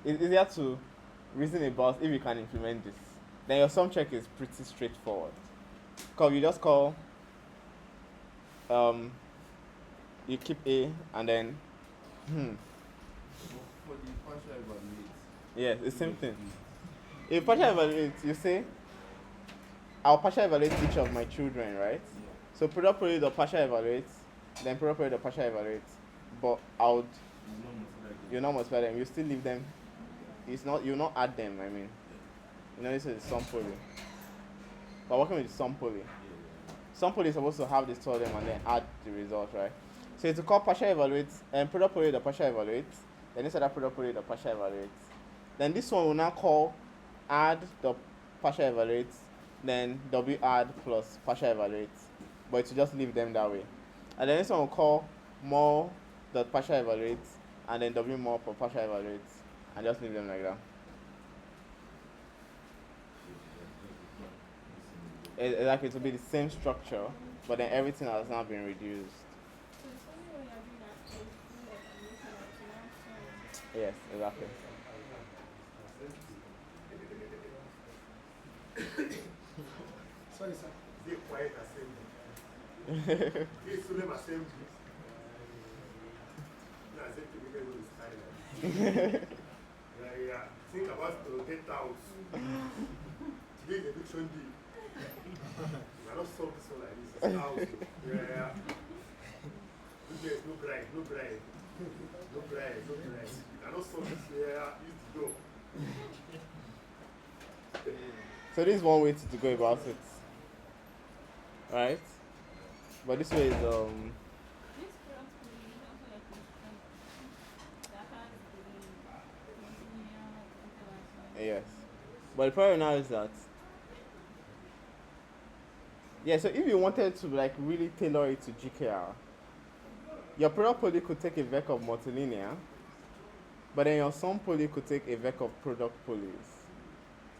It's easier to reason about if you can implement this. Then your Sumcheck is pretty straightforward. Because you just call, you keep A and then,
For the partial evaluate.
Yes, it's the same thing. If partial evaluate, you say, I'll partial evaluate each of my children, right?
Yeah.
So product poly the partial evaluate, then product poly the partial evaluate, but you'll not multiply them. You still leave them. You'll not add them. I mean, this is sum poly. But working with sum poly, sum poly is supposed to have the two of them and then add the result, right? So it's called partial evaluate and product poly the partial evaluate. Then this other product poly the partial evaluate. Then this one will now call add the partial evaluate, then W add plus partial evaluate. But it will just leave them that way. And then this one will call more the partial evaluate and then W more for partial evaluate and just leave them like that. Like it will be the same structure, but then everything has now been reduced.
So it's only when you're doing that case,
Yes, exactly.
Sorry, sir.
They quiet assembly. They solemn assembly. No, I said to make everybody style. Yeah. Think about it to get out. Today is eviction day. You cannot solve this one like this. It's out. Yeah. Yes, no bride. No bride. No bride. No bride. You cannot solve this. Yeah. Use the door.
So this is one way to go about it, right? But this way is
This product poly is also like that has the multilinear interaction.
yes. But the problem now is that so if you wanted to like really tailor it to GKR, your product poly could take a vec of multilinear, but then your sum poly could take a vec of product polys,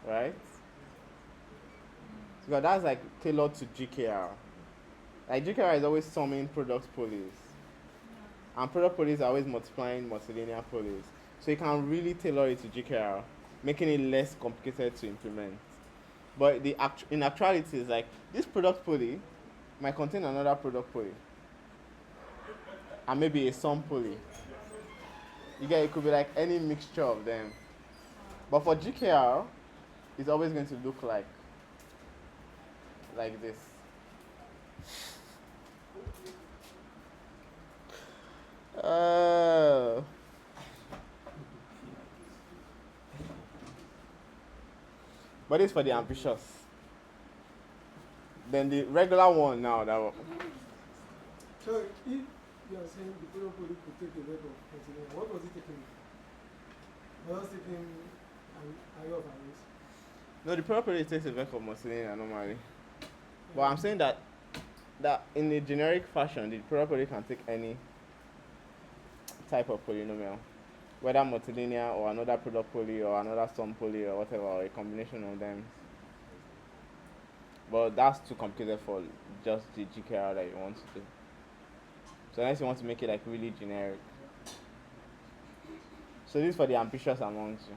right? So that's like tailored to GKR. Like GKR is always summing product polys, and product polys are always multiplying multilinear polys. So you can really tailor it to GKR, making it less complicated to implement. But in actuality, it's like this product poly might contain another product poly, and maybe a sum poly. It could be like any mixture of them. But for GKR, it's always going to look like this. But it's for the ambitious. Then the regular one now
So if you are saying the product poly could take a lot of multilinear, what was it taking? Was it taking an array of arrays?
No, the product poly takes a vec of multilinear normally. But I'm saying that in a generic fashion, the product poly can take any type of polynomial, whether multilinear or another product poly or another sum poly or whatever, or a combination of them. But that's too complicated for just the GKR that you want to do. So unless you want to make it like really generic. So this is for the ambitious amongst you.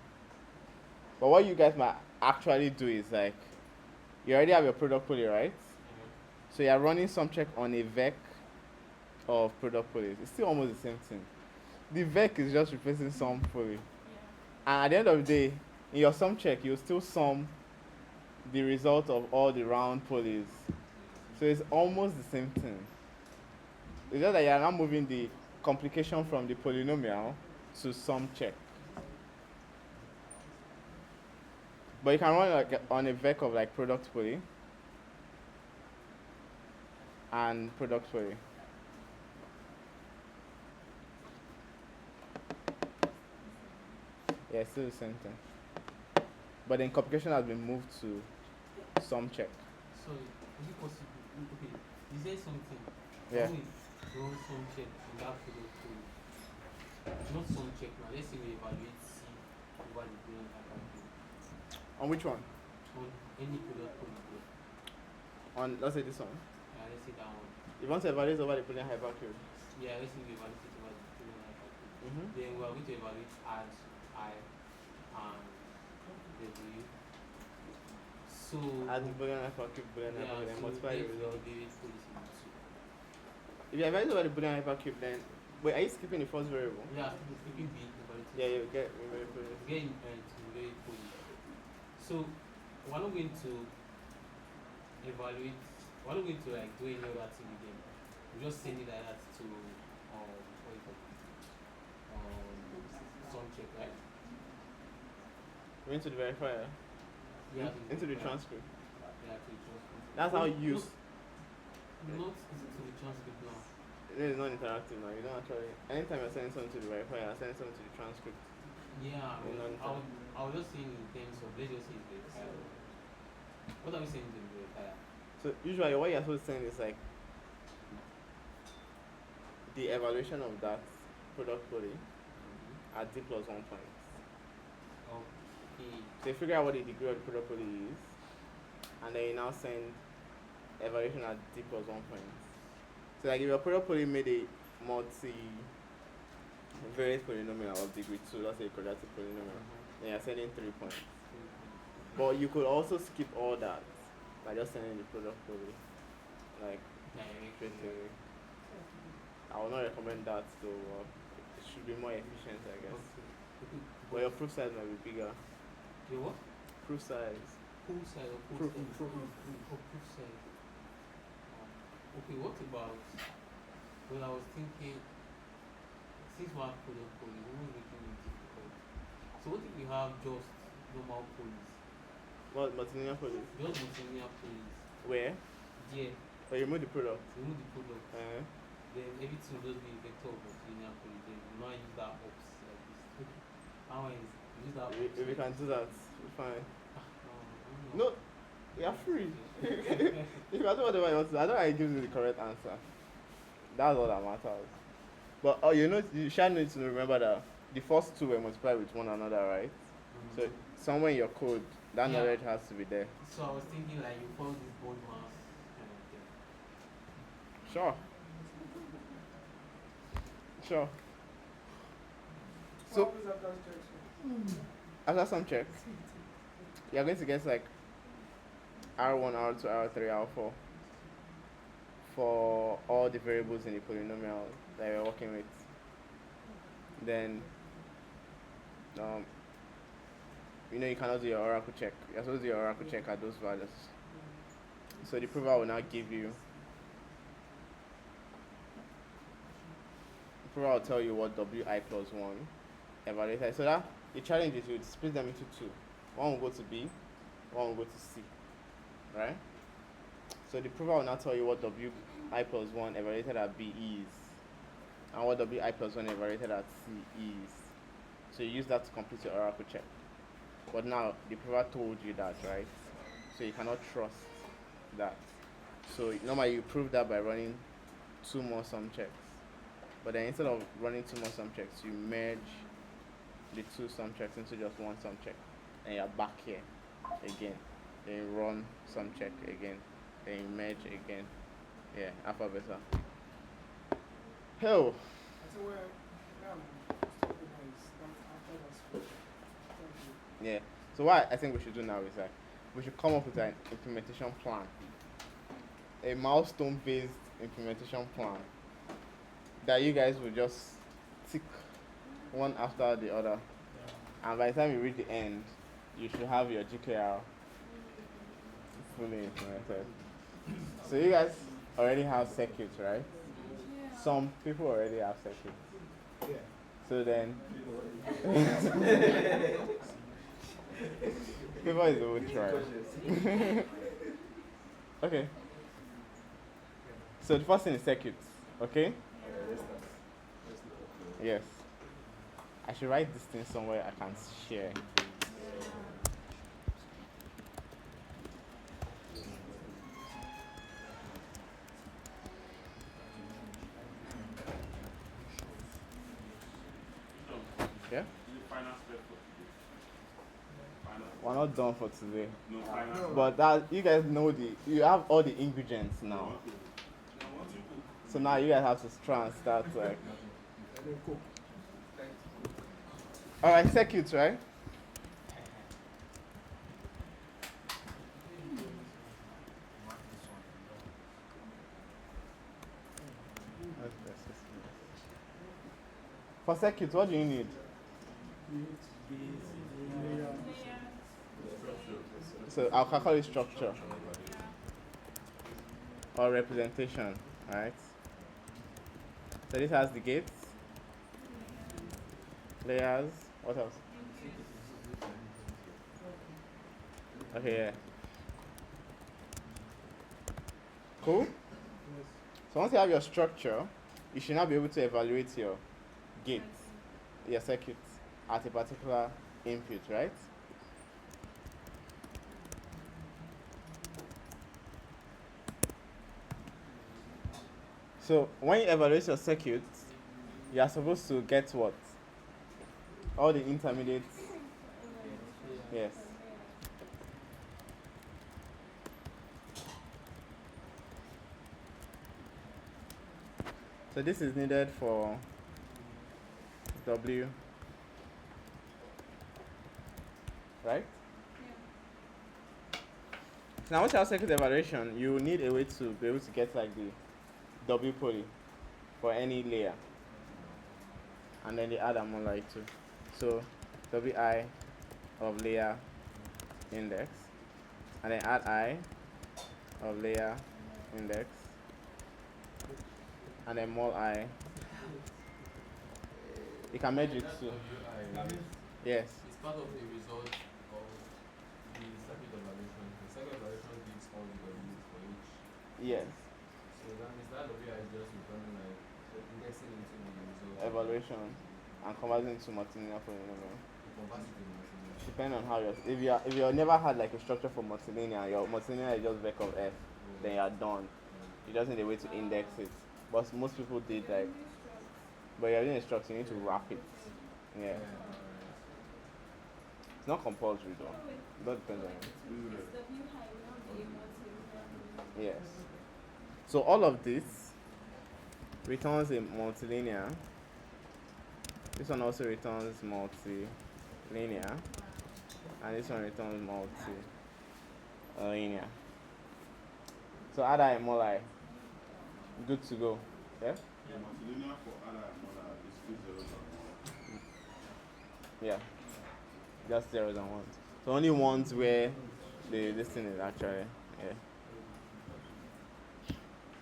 But what you guys might actually do is like, you already have your product poly, right? So you're running Sumcheck on a vec of product polys. It's still almost the same thing. The vec is just replacing sum poly. And at the end of the day, in your Sumcheck, you'll still sum the result of all the round polys. So it's almost the same thing. It's just that you're now moving the complication from the polynomial to Sumcheck. But you can run like on a vec of like product poly and product poly. Yeah, it's still the same thing. But then complication has been moved to Sumcheck.
So, is it possible? Okay, is there something?
Yeah.
When we run Sumcheck in that product poly, not Sumcheck now. Let's say we evaluate C over the brain hypercube.
On which one?
On any product poly.
On, let's say this one.
Let's say that one.
You want to evaluate over the Boolean hypercube?
Yeah, let's say we evaluate it over the brain hypercube.
Mm-hmm.
Then we are going to evaluate add I and W. So
Add the Boolean hypercube, Boolean hypercube, then multiply the result. If you evaluate over the Boolean hypercube, then wait, are you skipping the first variable?
Yeah, skipping B evaluated.
Yeah, you get very poly.
Again, it's very poly. So we're not going to evaluate. We're not going to like do any other thing again. We just send it like that to what you call it? Sumcheck, right?
We're into the verifier.
Yeah.
Into the transcript.
Yeah, to the transcript.
That's how you use.
Not to the transcript now.
It is not interactive now. You don't actually. Anytime you're sending something to the verifier, you're sending something to the transcript.
Yeah, I was just saying in terms of, let's just say it's verifier. What are we saying to the verifier?
So usually what you're supposed to send is like the evaluation of that product poly at d plus 1 point.
Okay.
So you figure out what the degree of the product poly is, and then you now send evaluation at d plus 1 point. So like if your product poly made a multi-variate polynomial of degree 2, let's say a quadratic polynomial, then you're sending 3 points. But you could also skip all that by just sending the product poly, like straight away. I would not recommend that though. It should be more efficient, I guess.
Okay.
But your proof size might be bigger.
Your what?
Proof size.
Pool size or pool
Proof,
size?
proof.
Oh, proof size. Okay, what about, well, I was thinking, since we have product poly, we won't making it difficult. So what if we have just normal polys?
What multilinear poly?
Just multilinear polys.
Where?
Yeah,
But you remove the product.
remove the product. Then everything will just be a vector of multilinear poly. Then we not use that ops like this. How is use that ops?
If we
like
can
this.
do that, fine.
No,
No, you're free. You can do whatever you want to. I don't know I give you the correct answer. That's all that matters. But you know, you shall need to remember that the first two were multiplied with one another, right? So somewhere in your code, that
Yeah.
knowledge has to be there.
So I was thinking like you follow this bond mass kind of thing.
Sure. Sure.
So
So
what is after checks?
after some checks, you're going to get like R1, R2, R3, R4 for all the variables in the polynomial that we're working with. Then, you know, you cannot do your oracle check. You're supposed to do your oracle check at those values. So the prover will now give you. The prover will tell you what wi plus 1 evaluated. So that the challenge is you split them into two. One will go to B, one will go to C. Right? So the prover will now tell you what wi plus 1 evaluated at B is, and what wi plus 1 evaluated at C is. So you use that to complete your oracle check. But now the prover told you that, right? So you cannot trust that. So normally you prove that by running two more sum checks. But then instead of running two more sum checks, you merge the two sum checks into just one sum check. And you're back here again. Then you run sum check again. Then you merge again. Yeah, alphabet. Hell.
I think where I'm stopping now is that after that switch. Thank you.
Yeah. So what I think we should do now is like we should come up with an implementation plan. A milestone-based implementation plan that you guys will just tick one after the other. And by the time you reach the end, you should have your GKR fully implemented. So you guys already have circuits, right? Some people already have circuits. So then people is the try. Okay. So the first thing is circuits, okay? Yes. I should write this thing somewhere I can share. Yeah? We're not done for today. But that you guys know you have all the ingredients now. So now you guys have to try and start like. Alright, circuits, right? For circuits, what do you need? So I'll calculate structure or representation, alright? So this has the gates, layers, what else? Okay, yeah. Cool? So once you have your structure, you should now be able to evaluate your gates, your circuits at a particular input, right? So when you evaluate your circuits, you are supposed to get what? All the intermediates. Yes. So this is needed for W, right? So now once you have circuit evaluation, you need a way to be able to get like the W poly for any layer. And then the other more like too. So wi of layer index, and then add I of layer index, and then mul I. You can merge it
That
too.
WI
Yes.
is part of the result of the circuit evaluation. The circuit evaluation gives all the W's for each.
Yes.
So that means that WI is just returning like indexing into the result.
Evaluation and converting to multilinear polynomial.
It converts it to multilinear.
Depending on how you're if you never had like a structure for multilinear, your multilinear is just vec of f, then you're done. You just need a way to index it. But most people did like, but you're doing a structure, you need to wrap it. Yeah. It's not compulsory though. That depends on you. Yes. So all of this returns a multilinear. This one also returns multilinear. And this one returns multilinear. So add I mul I. Good to go. Yeah?
Yeah, multilinear for other and other is 2 zeros and 1.
Yeah. Just zeros and ones. So only ones where this thing is actually, yeah.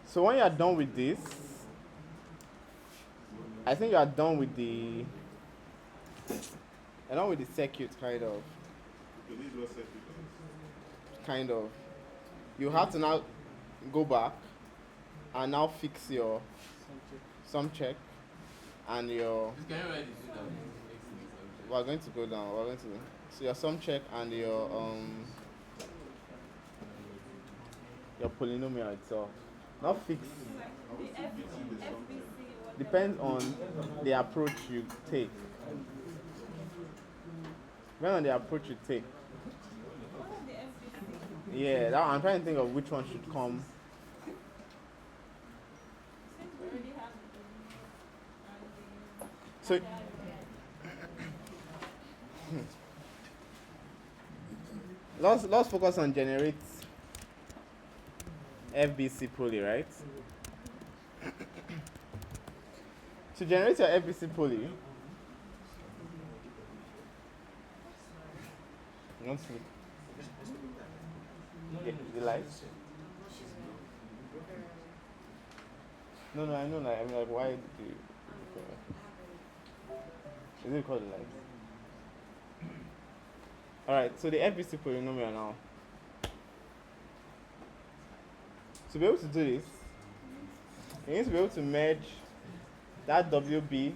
So when you are done with this, I think you are done with the circuit kind of.
Okay, this is what circuit is.
Kind of. You have to now go back and now fix your sum check and your.
Can you write it down?
We're going to go down. We're going to so your sum check and your polynomial itself. Not fix. Depends on the approach you take. Depends on the approach you take. Yeah, that, I'm trying to think of which one should come. So let's focus on generate FBC poly, right? To generate your FBC poly, you want to the lights? No, I know. Like, I mean, like, why do you? Is it called the lights? All right. So the FBC polynomial now. To be able to do this, you need to be able to merge that WB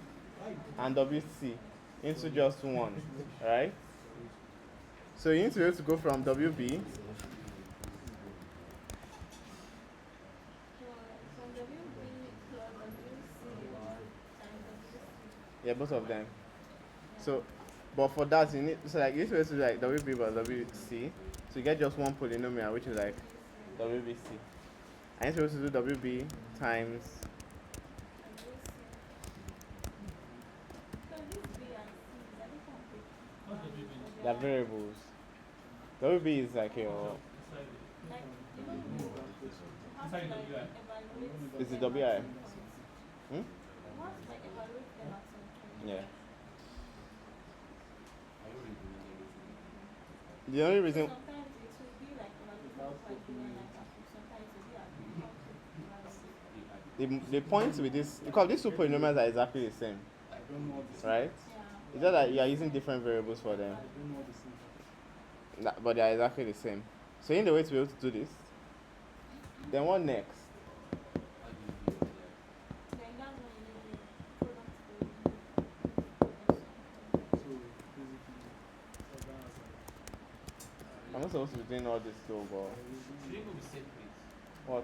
and WC into just one, right? So you need to be able to go from WB yeah, both of them. So, but for that you need so like you need to be able to do like WB by WC, so you get just one polynomial which is like WBC. I need to be able to do WB times the variables. WB is like your is the WI. Yeah. The only reason the point with this because these two polynomials are exactly the same. Right? It's just that you are using different variables for them. But they are exactly the same. So in the way to be able to do this, then what next? I'm not supposed to be doing all this though, but
Shouldn't we be separate?
what?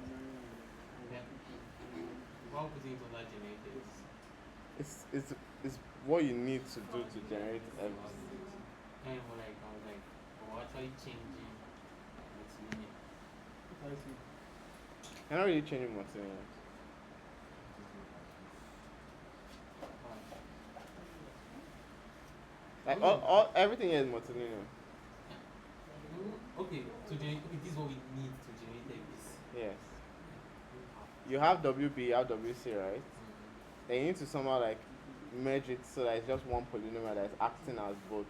Why would you not generate this?
It's what you need to do to generate everything.
And we're actually changing multilinear.
You're not really changing multilinear. Like all everything here is multilinear.
Okay, this is what we need to generate this.
Yes. You have WB, you have WC, right? Then you need to somehow like merge it so that it's just one polynomial that is acting as both.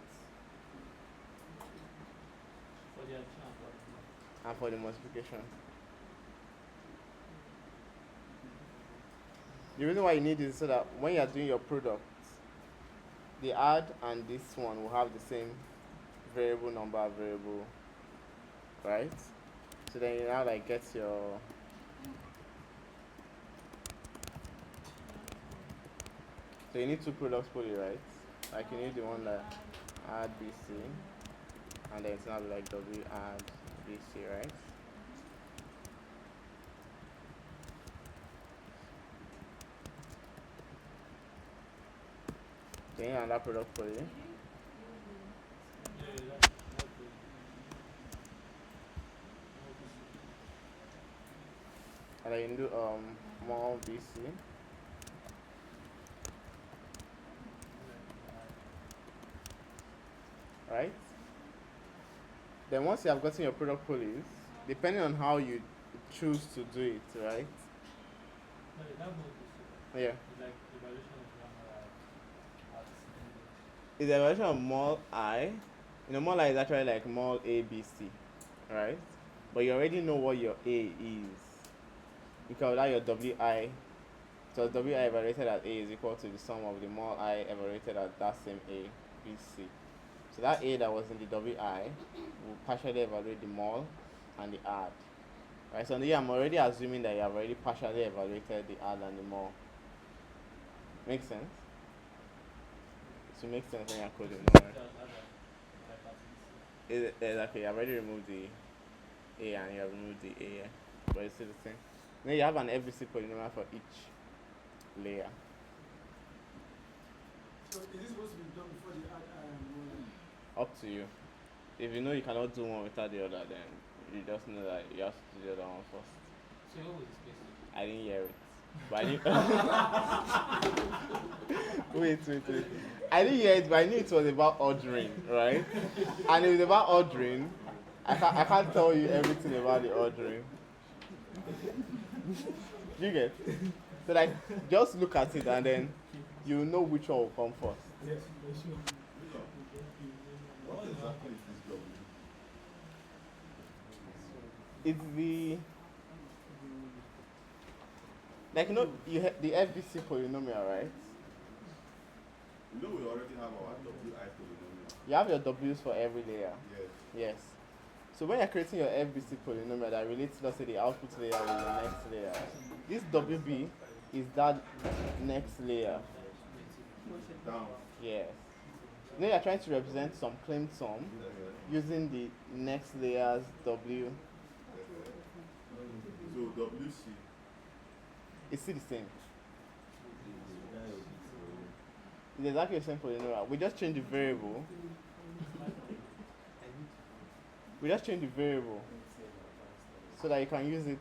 For the addition and multiplication.
and for the multiplication. The reason why you need this is so that when you are doing your product, the add and this one will have the same variable number variable, right? So then you now like get your so you need two products poly, right? Like you need the one that add BC and then it's now like W add BC, right? Then you have another product poly.
Yeah, that's good.
And then you can do more BC. Right? Then once you have gotten your product pulleys, depending on how you choose to do it, right?
No, that mode is
Yeah.
it's like evaluation of grammar at
It's a version of mol I. You know, mol I is actually like mol A, B, C, right? But you already know what your A is. Because that your WI, so WI evaluated at A is equal to the sum of the mol I evaluated at that same A, B, C. So that A that was in the WI will partially evaluate the mol and the add. Right, so here I'm already assuming that you have already partially evaluated the add and the mol. Make sense? It makes sense when you're coding, no, right? Exactly, you have already removed the A and you have removed the A, yeah. But it's still the same. Then you have an FBC polynomial for each layer.
So is this supposed to be done before the add and
Up to you. If you know you cannot do one without the other, then you just know that you have to do the other one first.
So what was the space?
I didn't hear it. But I knew wait. I didn't hear it, but I knew it was about ordering, right? And if it's about ordering, I can't tell you everything about the ordering. You get? So like just look at it and then you know which one will come first.
yes, sure.
What exactly is this job?
It's the like you know the FBC polynomial, right?
You know we already have our WI polynomial.
You have your W's for every layer.
Yes.
Yes. So when you're creating your FBC polynomial that relates, let's say, the output layer with the next layer, this WB is that next layer.
Down.
Yes. Now you're trying to represent some claimed sum using the next layer's W.
So WC.
It's still the same. It's exactly the same polynomial. We just change the variable. We just change the variable so that you can use it.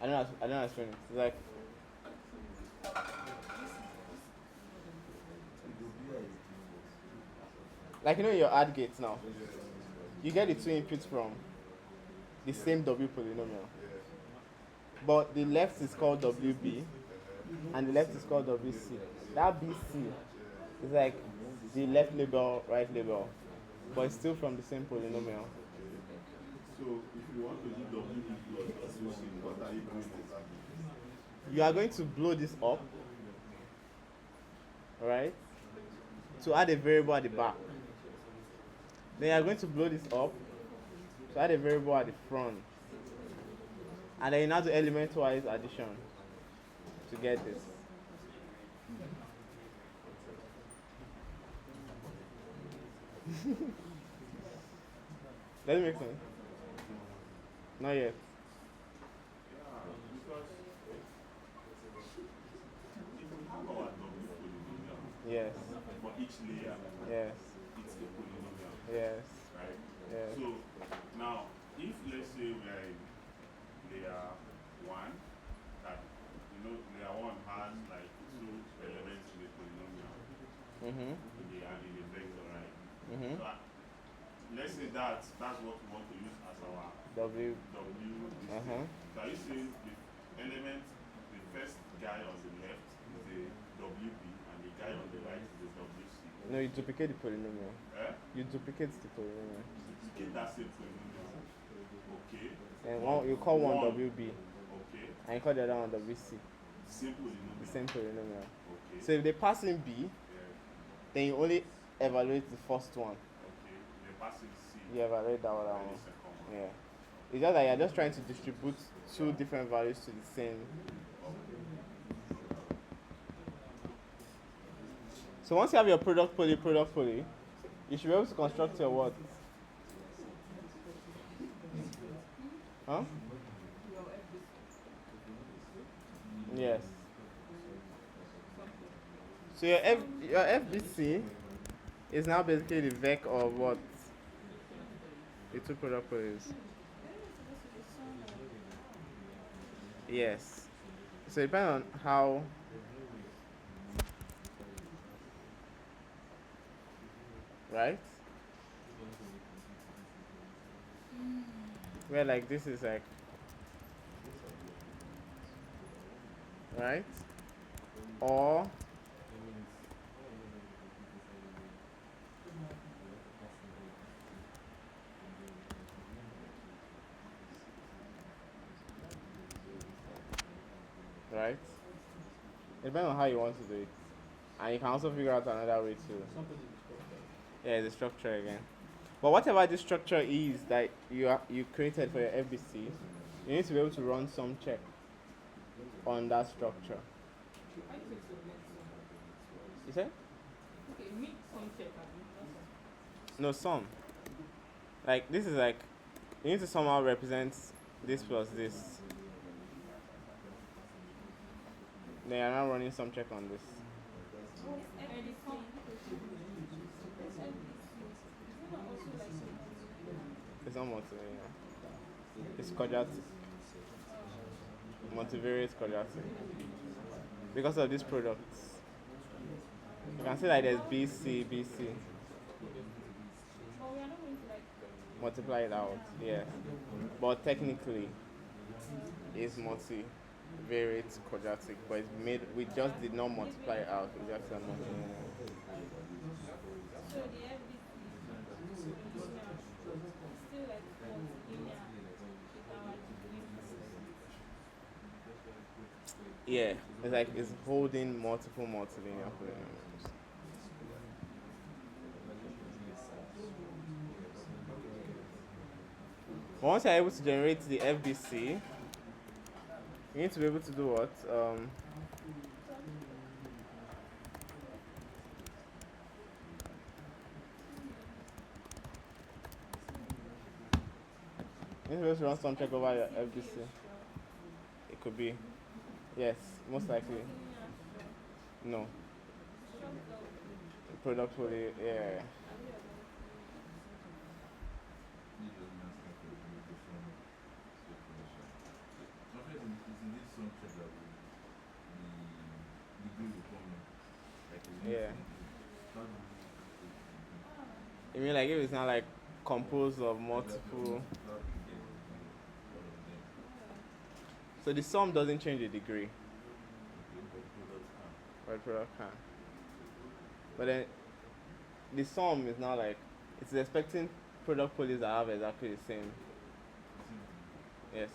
I don't explain it. It's like you know your add gates now. You get the two inputs from the same W polynomial. But the left is called WB and the left is called WC. That BC is like the left label, right label. But it's still from the same polynomial.
So if you want to do WB plus WC, what are you doing exactly?
You are going to blow this up, alright, to add a variable at the back. Then you are going to blow this up to add a variable at the front. And then you now do element-wise addition to get this. Does it make sense? Not yet.
Because if we have our W polynomial
Yes.
for each layer,
Yes.
it's a polynomial,
Yes.
right?
Yes.
So now, if let's say we are in layer 1, that layer 1 has like 2 elements in the polynomial
Mm-hmm.
in the vector, right?
Mm-hmm.
So let's say that's what we want to use as our
W.
W.
Uh-huh.
So are you saying the element, the first guy on the left is the WB and the guy on the right is the WC?
No, you duplicate the polynomial.
Eh?
You duplicate the polynomial.
Duplicate that same polynomial. Okay.
And one you call one WB,
Okay.
and you call the other one WC.
Same polynomial.
The same polynomial.
Okay.
So if they pass in B,
Yeah.
then you only evaluate the first one.
Okay. The passing C.
You evaluate that other
and
one.
the second one.
Yeah. It's just that you're just trying to distribute two different values to the same. So once you have your product poly, you should be able to construct your what? Huh? Yes. So your FBC is now basically the vec of what the two product polys. Yes. So depending on how right? Where like this is like right? Or right? Depending on how you want to do it. And you can also figure out another way too. Yeah, the structure again. But whatever the structure is that you created for your FBC, you need to be able to run some check on that structure. You said?
Okay, make some check.
No, sum. Like this is like you need to somehow represent this plus this. Then you're now running some check on this. It's not multilinear. It's quadratic. Multivariate quadratic. Because of these products. You can see like there's BC, BC. Multiply it out, yeah. But technically, it's multivariate quadratic, but it's made. We just did not multiply it out. We just did not.
So the FBC is still like multilinear with our
Yeah, it's like it's holding multiple multilinear polynomials. Once you're able to generate the FBC, you need to be able to do what? You need to be able to run some check over your FBC. It could be. Yes, most likely. No. Product poly, yeah. Yeah. You mean like if it's not like composed of multiple? So the sum doesn't change the degree. But product can. But then the sum is not like it's expecting product polys that have exactly the same. Yes.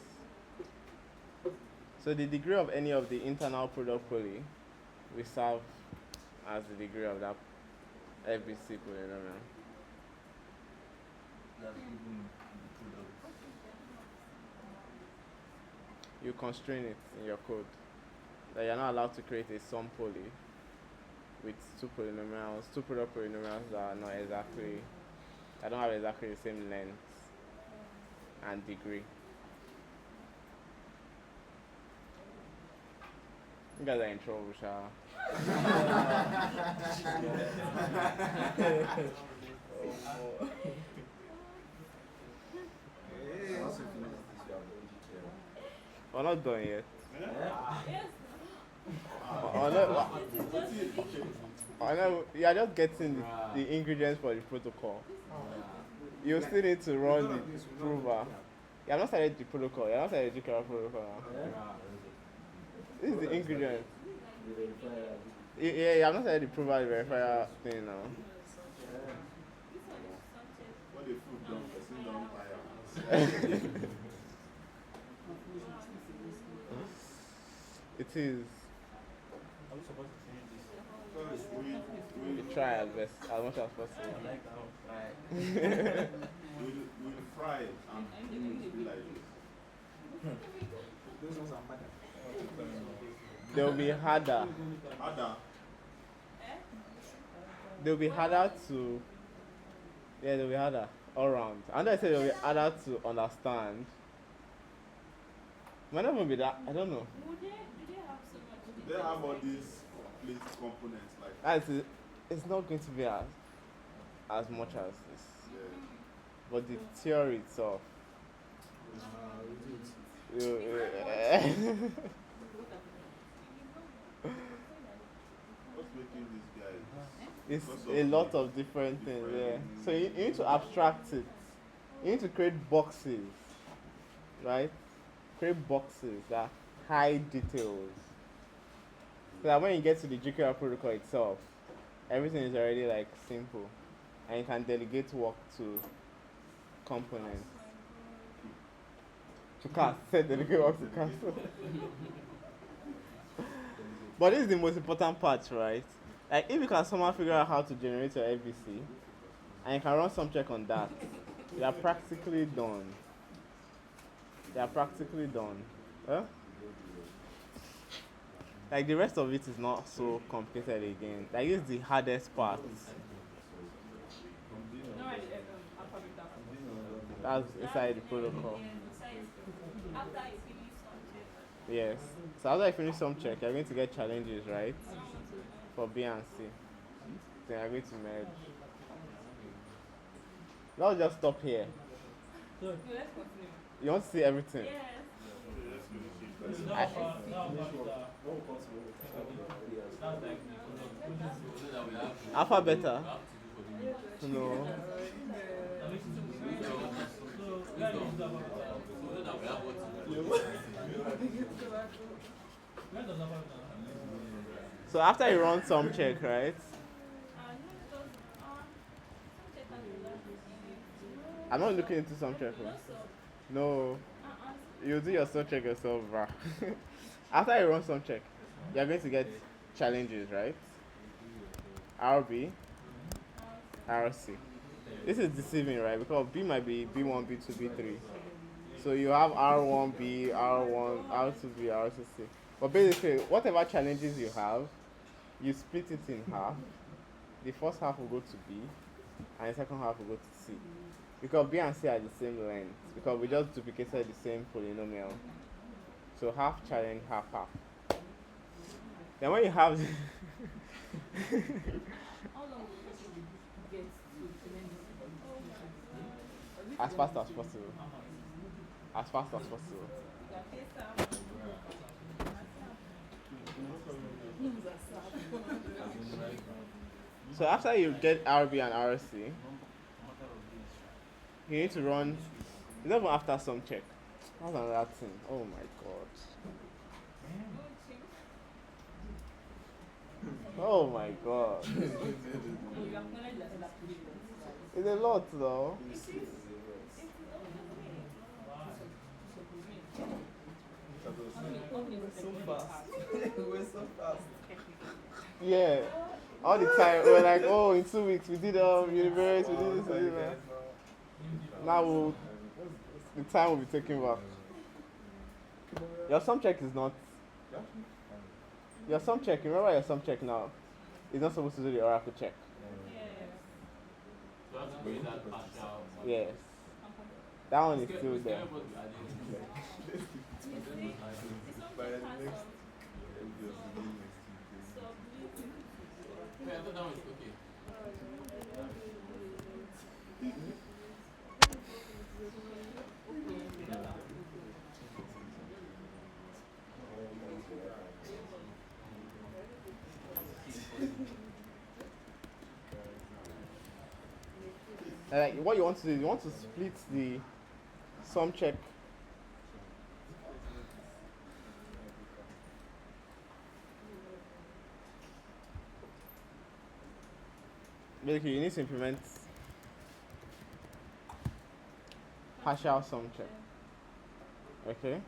So the degree of any of the internal product poly will serve as the degree of that FBC polynomial. You constrain it in your code that you're not allowed to create a sum poly with two product polynomials that are not exactly, that don't have exactly the same length and degree. You guys are in trouble, Sha. We're not done yet. You are just getting the ingredients for the protocol. You still need to run the prover. You have not started the protocol. You have not started the GKR protocol now. This is the ingredient. Yeah, I'm not saying the prover the verifier thing now.
This one is Sumcheck.
What the food done, person don't tire.
It is.
Are we supposed to finish this?
First,
We try our best as much as possible.
I like that.
Right.
we'll fry it and it will be like this.
Those ones are mad.
They'll be harder.
Ada,
Eh?
They'll be harder to. Yeah, they'll be harder all round. And I say they'll be harder to understand. Might not even be that. I don't know.
Do they have so much?
they have all these plate components like
It's not going to be as much as this.
yeah.
But the theory itself. You-
What's making these guys?
it's
Because
a lot of different things. Yeah. So you need to abstract it. You need to create boxes, right? Create boxes that hide details. So that when you get to the GQR protocol itself, everything is already like simple, and you can delegate work to components. To cast, delegate work to cast. But this is the most important part, right? Like if you can somehow figure out how to generate your FVC, and you can run some check on that, you are practically done. You are practically done. Huh? Like the rest of it is not so complicated again. Like it's the hardest part.
No, alphabet.
That's inside the protocol.
After you finish Sumcheck.
Yes. So after I finish some check, you're going to get challenges, right? For B and C. Then you're going to merge. Let's just stop here.
No, let's continue.
You want to see everything?
Yes.
So that we have to
Alpha beta?
do for the
No.
so that we have what to do.
So after you run some check, right?
No, because Sumcheck has a lot of things.
I'm not looking into some check.
No, so,
No. You do your sub check yourself, bruh. After you run some check, you're going to get challenges, right? RB, RC. This is deceiving, right? Because B might be B1, B2, B3. So you have R1B, R1, R2B, R2C. But basically, whatever challenges you have, you split it in half. The first half will go to B, and the second half will go to C. Because B and C are the same length. Because we just duplicated the same polynomial. So half challenge, half. Then when you have
how long will it get to implement this?
as fast as possible. As fast as possible. So after you get RB and RC, you need to run. It's not even after some check. That's another thing. Oh my god. Oh my god. It's a lot though.
We're so fast.
Yeah. All the time we're like, oh, in 2 weeks we did universe, we did this, we did that. Now the time will be taken back. Your sum check is not. Your sum check. Remember your sum check now. Is not supposed to do the oracle check.
So we have to bring that partial.
Yes. That one is still
It's
there.
scary what we are doing. Yeah, I thought that was okay.
Like what you want to do is you want to split the sum check. basically you need to implement partial sum check. Okay?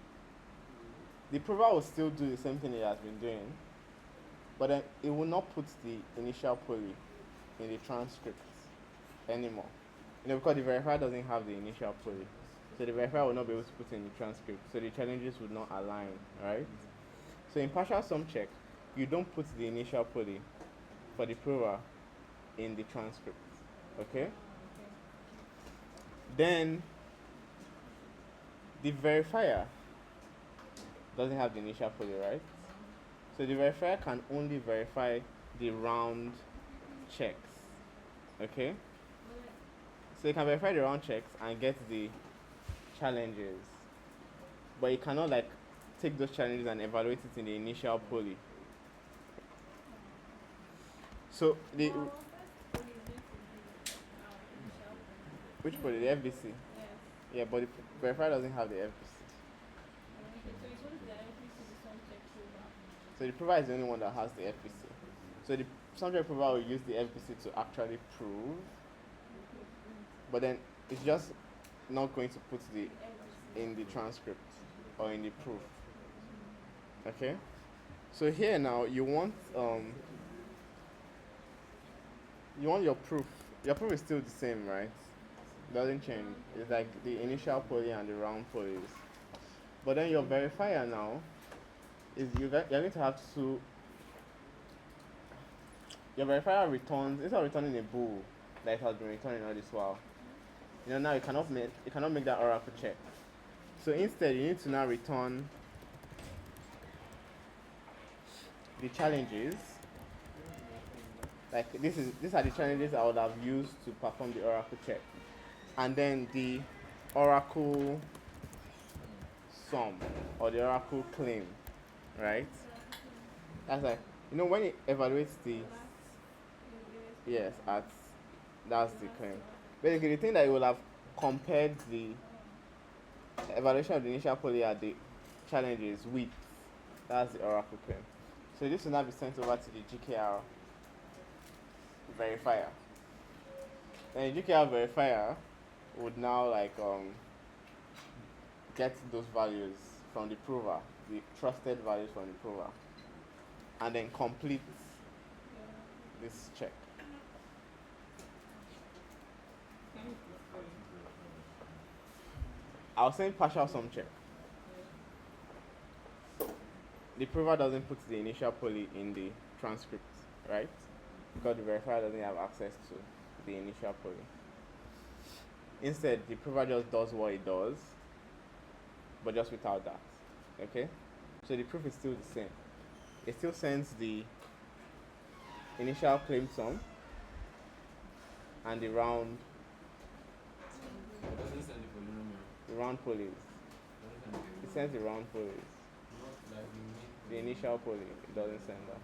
The prover will still do the same thing it has been doing, but then it will not put the initial poly in the transcript anymore. Because the verifier doesn't have the initial poly. So the verifier will not be able to put in the transcript. So the challenges would not align, right? So in partial sum check, you don't put the initial poly for the prover in the transcript. Okay? Then the verifier doesn't have the initial poly, right? So the verifier can only verify the round checks. Okay? So you can verify the round checks and get the challenges. But you cannot take those challenges and evaluate it in the initial poly. So the which poly? The FBC?
Yes.
Yeah, but the verifier doesn't have the FBC.
Okay, so it goes directly to the Sumcheck prover.
So the prover is the only one that has the FBC. So the Sumcheck prover will use the FBC to actually prove, but then it's just not going to put the in the transcript or in the proof. Okay? So here now you want your proof. Your proof is still the same, right? Doesn't change. It's like the initial poly and the round polys. But then your verifier now is you're going to have to. Your verifier returns, instead of returning a bool that it has been returning all this while, now you cannot make that oracle check. So instead you need to now return the challenges. Like these are the challenges I would have used to perform the oracle check. And then the oracle sum or the oracle claim, right? That's like when it evaluates the that's the claim. Basically the thing that you will have compared the evaluation of the initial poly at the challenges with, that's the oracle claim. So this will now be sent over to the GKR verifier. And the GKR verifier would now get those values from the prover, the trusted values from the prover, and then complete this check. I was saying partial sum check. The prover doesn't put the initial poly in the transcript, right? Because the verifier doesn't have access to the initial poly. Instead, the prover just does what it does, but just without that. Okay? So the proof is still the same. It still sends the initial claim sum and the round
It doesn't send the polynomial.
the round polys.
Doesn't send the
It sends the round polys.
Not like
The initial poly, it doesn't send that.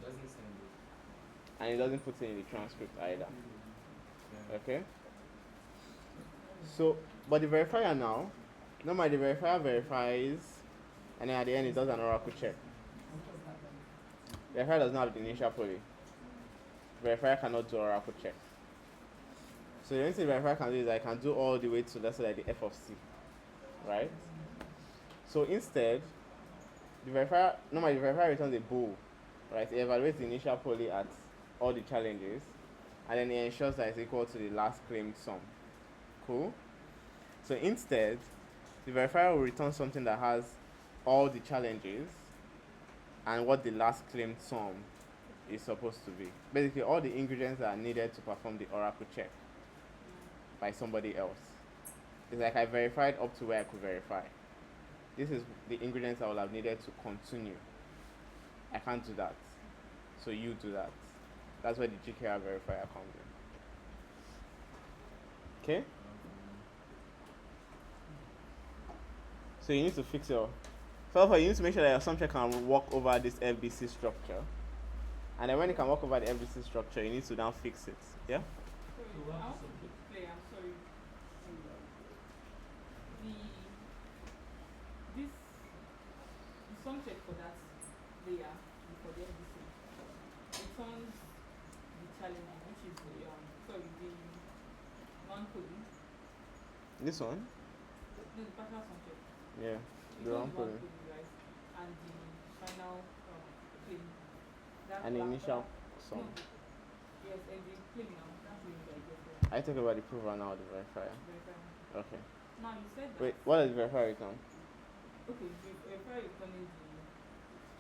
doesn't send it.
And it doesn't put it in the transcript either.
Yeah.
Okay? So, but the verifier now, normally the verifier verifies, and then at the end it does an oracle check. The verifier does not have the initial poly. Verifier cannot do oracle check. So the only thing the verifier can do is I can do all the way to, let's say, like the f of c, right? So instead, normally the verifier returns a bool, right? It evaluates the initial poly at all the challenges, and then it ensures that it's equal to the last claimed sum. Cool? So instead, the verifier will return something that has all the challenges and what the last claimed sum is supposed to be. Basically, all the ingredients that are needed to perform the oracle check by somebody else. It's like I verified up to where I could verify. This is the ingredients I would have needed to continue. I can't do that. So you do that. That's where the GKR verifier comes in. Okay? So you need to fix your... First of all, you need to make sure that your Sumcheck can walk over this FBC structure. And then when it can walk over the FBC structure, you need to now fix it. Yeah?
Sorry, I want to play, I'm sorry. The Sumcheck for that layer, for the FBC, returns the challenge, which which is the non-poly.
This one?
No, the partial sum check.
Yeah.
It
The
goes
round
one
poly.
poly, right? And the final claim. That
An initial
no,
sum.
yes, and the claim now. That's the that you get for
I talk about the prover now, the verifier.
verifier.
Okay.
Now you said that.
Wait, what does verifier return?
Okay, verifier is turning the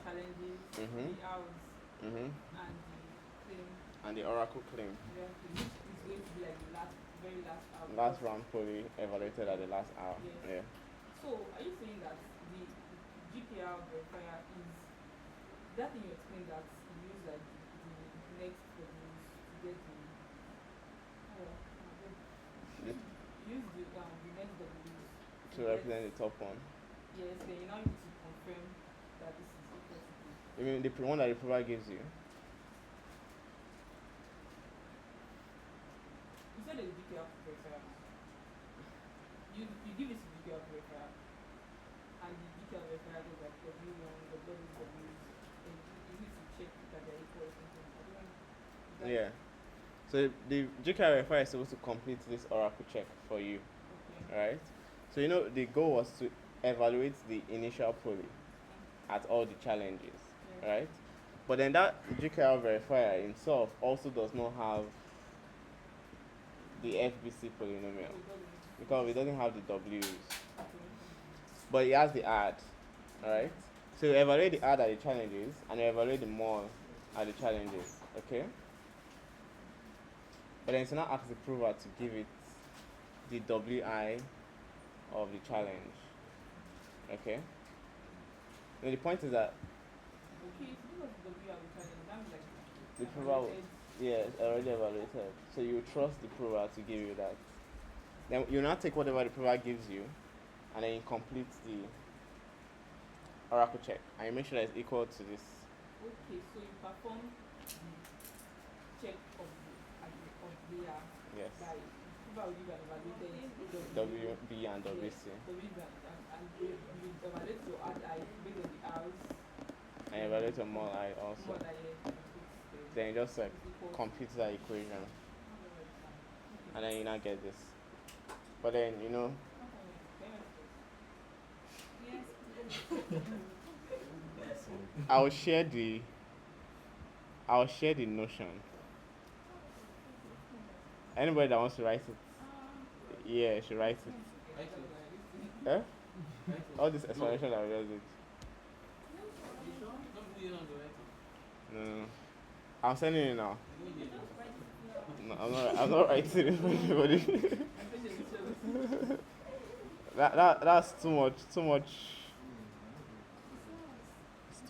challenges,
Mhm.
the hours,
Mhm.
and the claim.
And the oracle claim.
Exactly, which is going to be like the very last hour.
Last round poly evaluated at the last hour.
Yes.
Yeah.
So, are you saying that the GPR verifier is that thing you explained that you use like the next W's to get the you use the next W's
To represent the top one.
yes, then you now need to confirm that this is equal to the
You mean the one that the prover gives you?
you said the GPR verifier now. You give it to GPR verifier and the GPR verifier goes like W1, W, and you need to check that they're equal or something. I don't know.
Yeah. So the GKR verifier is supposed to complete this oracle check for you.
Okay.
Right? So you know the goal was to evaluate the initial poly at all the challenges.
Yeah.
Right? But then that GKR verifier itself also does not have the FBC polynomial because it doesn't have the W's. But it has the add. Alright? So you evaluate the add at the challenges and you evaluate the mol at the challenges. Okay? But then it's not ask the prover to give it the WI of the challenge. Okay? Now the point is that
Okay, if you give us the W of the challenge, that means like
the prover will, yeah, it's already evaluated. So you trust the prover to give you that. Then you now take whatever the prover gives you and then you complete the oracle check and you make sure that it's equal to this.
Okay, so you perform the check of the layer
Yes.
by prover will give an evaluated
WB and WC.
And you evaluate your add I based on the hours.
And you evaluate your mol I also. Then you just like compute that equation. And then you now get this. But then you know I'll share the notion. Anybody that wants to write it, yeah, should write it. Eh? All this explanation that we just did. No. I'm sending it now. No, I'm not writing it for anybody. That's too much. It's too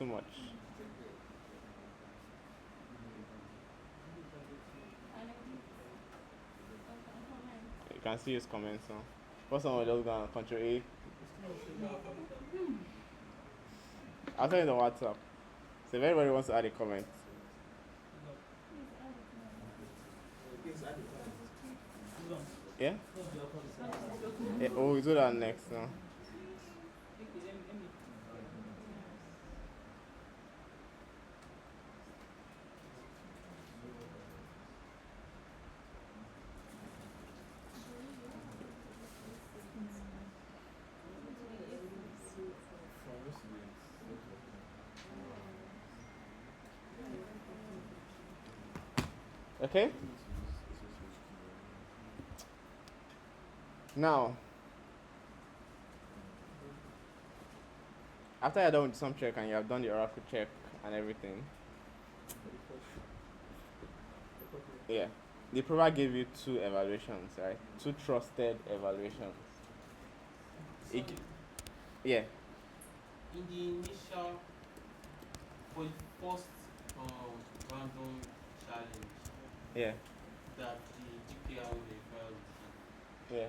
much. You can see his comments now. First one was just gonna control A. I'll send it on WhatsApp. So if anybody wants to add a comment. Yeah? Yeah, oh, we'll do that next now. Okay? Now, after you're done with the Sumcheck and you have done the oracle check and everything, yeah, the provider gave you 2 evaluations, right? 2 trusted evaluations. Yeah.
In the initial, for the first random challenge,
Yeah.
that the GPR will verify with you,
Yeah.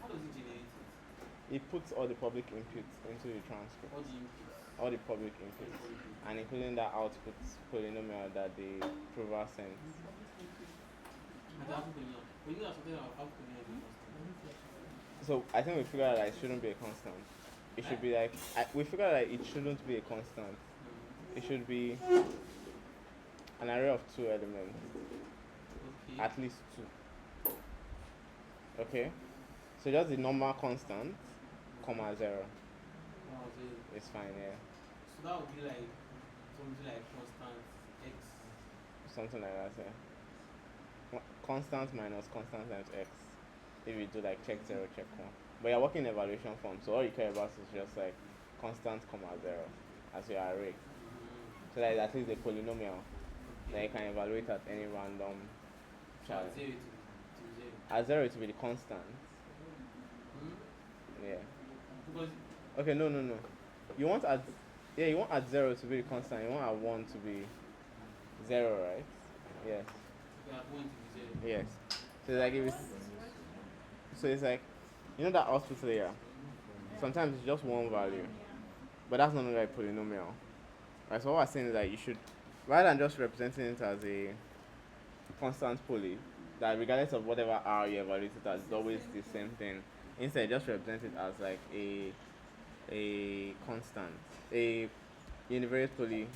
how does it generate it?
It puts all the public inputs into the transcript.
All the inputs.
All the public inputs. And including that output polynomial that the prover sends.
And the output polynomial. We know that something about output polynomial is constant.
So I think we figured out that it shouldn't be a constant. It should be like we figured out that it shouldn't be a constant. It should be an array of 2 elements.
Okay. Okay.
at least 2. Okay? So just the normal constant, comma 0.
Wow, so,
It's fine, yeah.
so that would be like something like constant x.
Something like that, yeah. Constant minus constant times x. If you do like check 0, check 1. But you're working in evaluation form, so all you care about is just like constant, comma 0 as your array. So that is at least a polynomial that you can evaluate at any random
So at
challenge.
0 to 0.
At 0 it will be the constant. Yeah.
Because
Okay, no. You want at you want at 0 to be the constant. You want at 1 to be 0, right? Yes.
we are going to be 0.
Yes. So like if it's like that output layer. Sometimes it's just one value, but that's not like polynomial. Right. So what we're saying is that you should, rather than just representing it as a constant poly, that regardless of whatever R you evaluate it as, it's always the same thing. Instead, just represent it as like a constant, a univariate poly,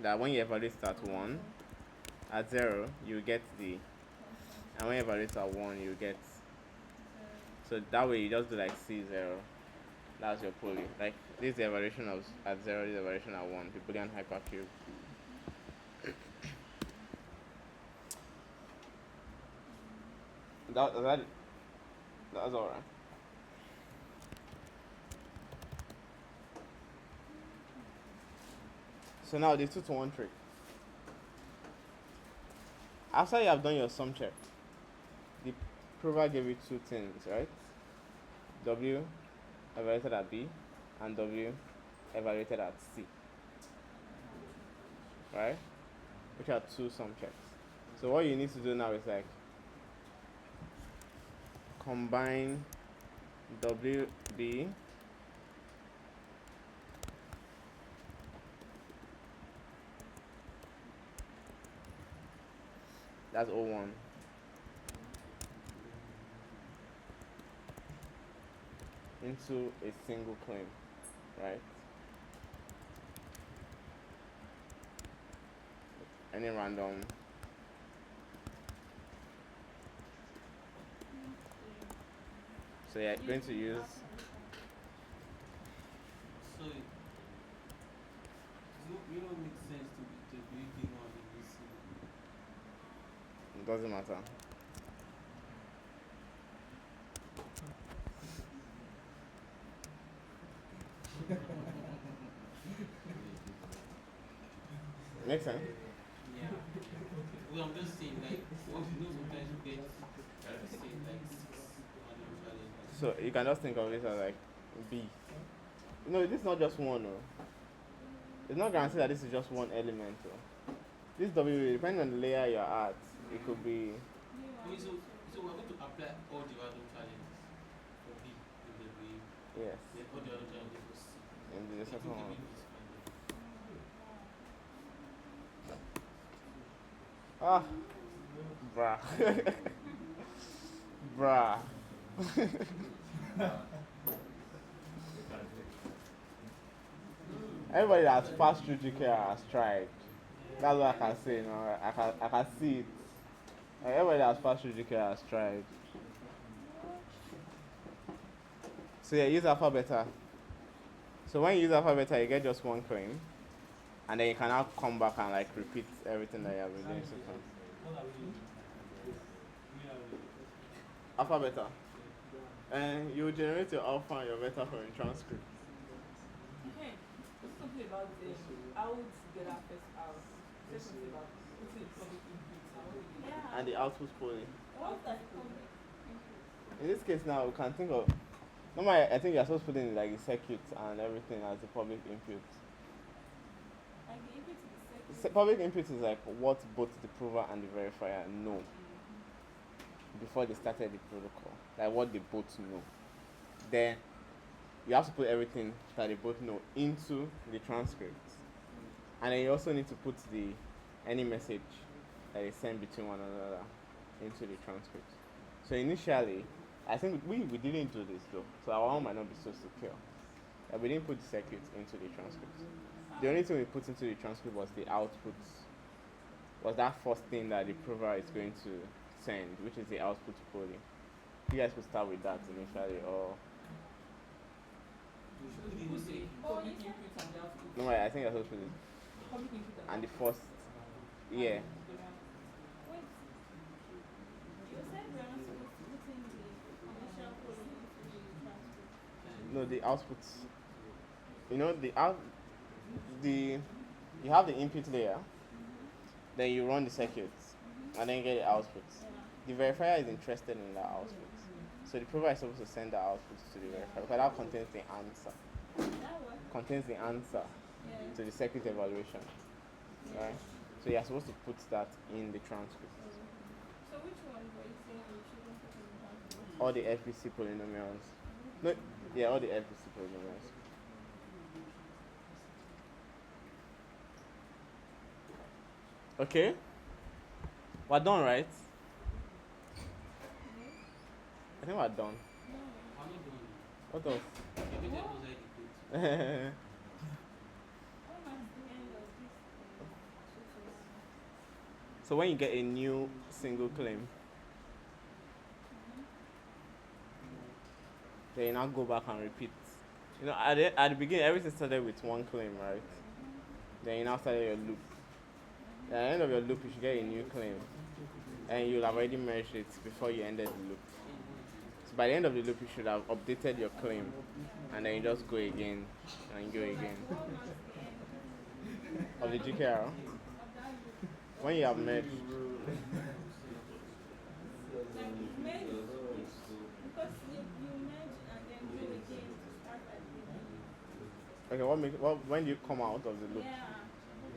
that when you evaluate it at 1, at 0 you get and when you evaluate at 1 you get. So that way you just do like C0. That's your poly. Like this is the evaluation of at 0, this is the evaluation at 1, the Boolean hypercube. That's alright. So now the 2-to-1 trick. After you have done your sum check, the prover gave you 2 things, right? W evaluated at B and W evaluated at C. Right? Which are 2 sum checks. So what you need to do now is like combine WB that's O1 into a single claim, right? Any random. So you're going to use.
So it don't make sense to be doing all the missing.
It doesn't matter. Makes sense?
Yeah. Well, I'm just saying, like, sometimes you get, say, like 6 random challenges.
So you can just think of it as like B. This is not just one. It's not guaranteed that this is just one element. This W, depending on the layer you're at, it could be.
Okay, so we're going to apply all the random challenges for B in the B.
Yes.
Then all the other challenges for C.
And the second one. Ah, bruh. Bruh. Everybody that's passed through GKR has tried. That's what I can say. I can see it. Like, everybody that's passed through GKR has tried. So yeah, use alpha beta. So when you use alpha beta, you get just one claim, and then you can now come back and like repeat everything that you have been doing so far. Alpha beta. And you generate your alpha and your beta from your transcript.
Okay. Just something about how to get our first out. Say something about putting public inputs.
And the output poly.
What's that public?
In this case now, we can think of. Normally, I think you're supposed to put in like the circuit and everything as the public input.
Like the input to the circuit.
Public input is like what both the prover and the verifier know before they started the protocol. Like what they both know. Then you have to put everything that they both know into the transcript. And then you also need to put any message that is sent between one another into the transcript. So initially, I think we didn't do this though, so our one might not be so secure. We didn't put the circuits into the transcript. The only thing we put into the transcript was the output, was that first thing that the prover is going to send, which is the output poly. You guys could start with that initially, or
You should put the public input and the output.
no, I think I supposed to put it.
The public input
And the
output.
first, yeah.
And the output.
Wait. You said we are not supposed to put in the commercial poly into the transcript.
No, the outputs. You know you have the input layer, then you run the circuits, and then you get the outputs.
Yeah.
The verifier is interested in the output, so the provider is supposed to send the outputs to the verifier because that contains the answer.
That one?
Contains the answer
Yeah.
to the circuit evaluation, right? So you're supposed to put that in the transcript.
So which one were you saying we shouldn't put in the transcript?
All the FBC polynomials. No, yeah, all the FBC polynomials. Okay, we're done, right? I think we're done.
No.
I'm not doing it.
What else?
The video was already put.
Almost the end of this tutorial.
So when you get a new single claim, then you now go back and repeat. You know, at the beginning, everything started with one claim, right? Then you now started your loop. At the end of your loop, you should get a new claim, and you'll have already merged it before you ended the loop. So by the end of the loop, you should have updated your claim, and then you just go again and go again.
What was the end
Of the GKR,
of that loop?
when you have merged,
Like you made because you merge and then do again to start at the beginning.
okay, when do you come out of the loop?
Yeah.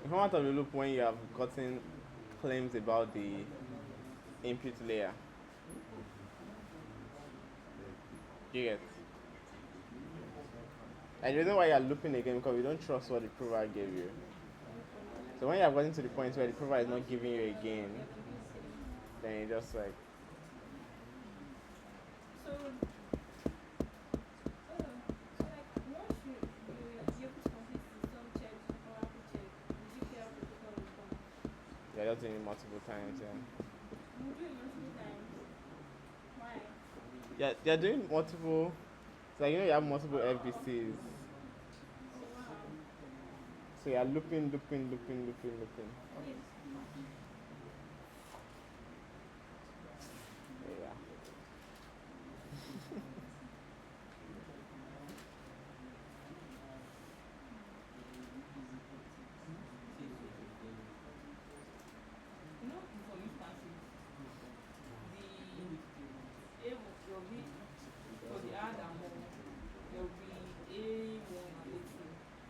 You come out of the loop when you have gotten claims about the input layer. You get? And the reason why you are looping again because you don't trust what the provider gave you. So when you have gotten to the point where the provider is not giving you again, then you just like
So, like once you complete the Sumcheck or Apple check, the GPL protocol will come.
you're just doing it multiple times. Yeah.
You do it multiple times. Why?
Yeah, they're doing multiple. So you know you have multiple FBCs.
Oh wow.
So you're looping.
Wait.
Yeah.
You know, in some instances, the A will be for the add and more, there will be A1 and A2,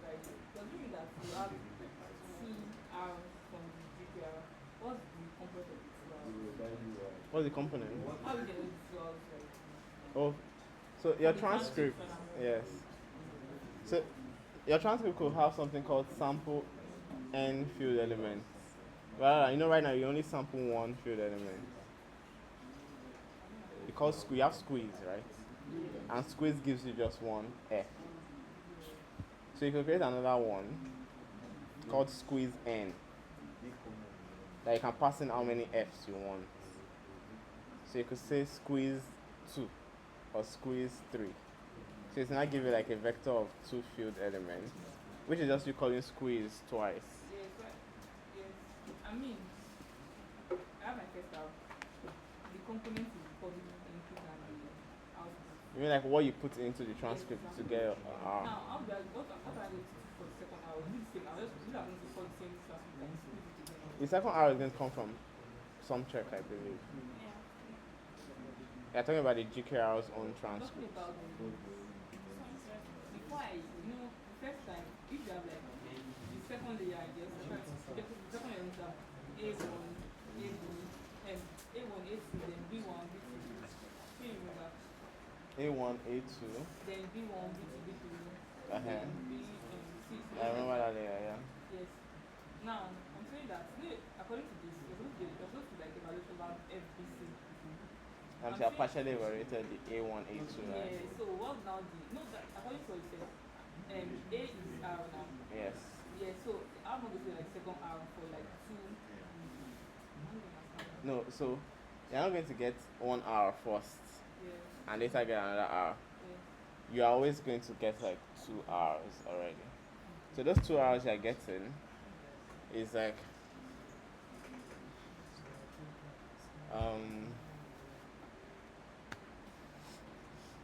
right? Does it mean that you have 2R from the GPR? What's the component of the 2R?
What's the component?
How we get the 2R, right?
Oh, so your
The
transcript.
transcription and more.
Yes. So your transcript could have something called sample n field elements. Well, you know right now you only sample one field element. Because we have squeeze, right? And squeeze gives you just one F. So you could create another one called squeeze n. That you can pass in how many F's you want. So you could say squeeze 2 or squeeze 3. So it's not give you like a vector of 2 field elements, which is just you calling squeeze twice.
Yes, right. Yes. I mean, I have my first out. The component is the public input and the output.
You mean like what you put into the transcript to get R?
Now, how do I, what are going to do for the second hour? Is it the same? I'll just, these are going to call the same transcript and split it again.
The second R is going to come from Sumcheck, I believe.
Yeah.
You're talking about the GKR's own
I'm talking
transcript.
about before the first time, if you have like the second layer, the second layer is A1, A2, and A1, A2, then B1, B2. Do you remember?
A1, A2.
Then B1, B2, B3.
Uh-huh.
Then C.
I remember that layer, yeah.
Yes. Now, I'm saying that, according to this, you're supposed to like evaluate over FBC.
And so I partially evaluated the A1, A2, right?
Yeah, so what's now that according to what you said, A is R now.
Yes.
Yeah, so how am I going to say like second R for like two?
No, so you're not going to get 1 hour first
Yeah.
and later get another hour.
Yeah.
You are always going to get like 2 hours already. So those 2 hours you're getting is like um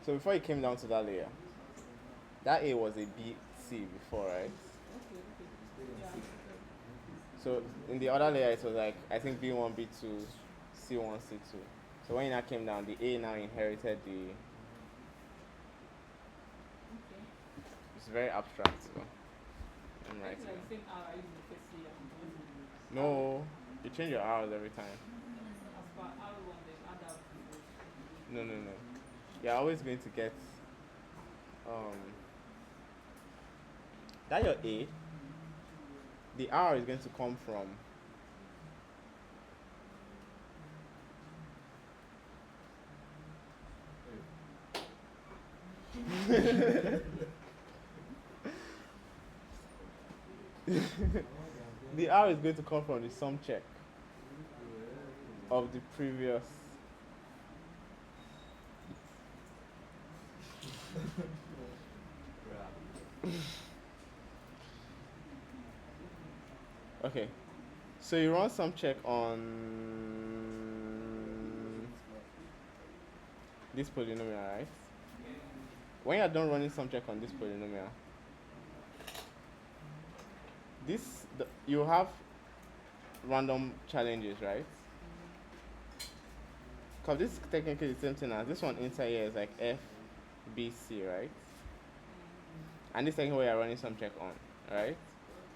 so before you came down to that layer, that A was a B C before, right?
Okay. Yeah.
So in the other layer it was like I think B1, B2, C1, C2. So when you now came down, the A now inherited the.
Okay.
It's very abstract. So I'm
Like
writing
the
it.
same hour I use the first year.
No, you change your hours every time.
As per hour one, then add out to
No. You're always going to get um that your A. The hour is going to come from the hour is going to come from the sum check of the previous. Okay, so you run sum check on this polynomial, right? When you're done running sum check on this polynomial, you have random challenges, right? Because this is technically the same thing as this one inside here is like F, B, C, right? And this is technically what you're running sum check on, right?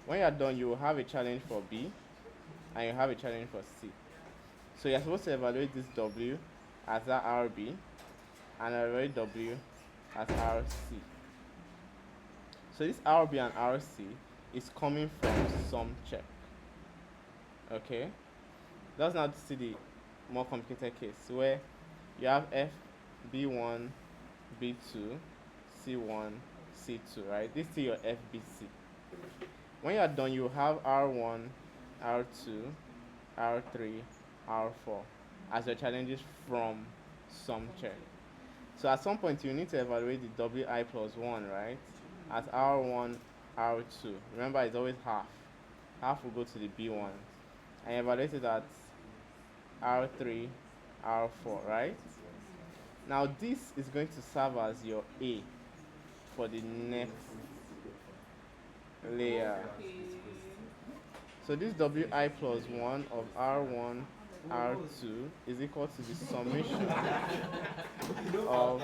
When you're done, you will have a challenge for B and you have a challenge for C. So you're supposed to evaluate this W as that RB and evaluate W as RC. So this RB and RC is coming from sum check. Okay? Let's now see the more complicated case where you have F, B1, B2, C1, C2, right? This is your FBC. When you're done, you have R1, R2, R3, R4 as your challenges from sum check. So at some point, you need to evaluate the WI plus 1, right? As R1, R2. Remember, it's always half. Half will go to the B1. And evaluate it at R3, R4, right? Now this is going to serve as your A for the next layer.
Okay.
So this WI plus 1 of R1, R2 is equal to the summation of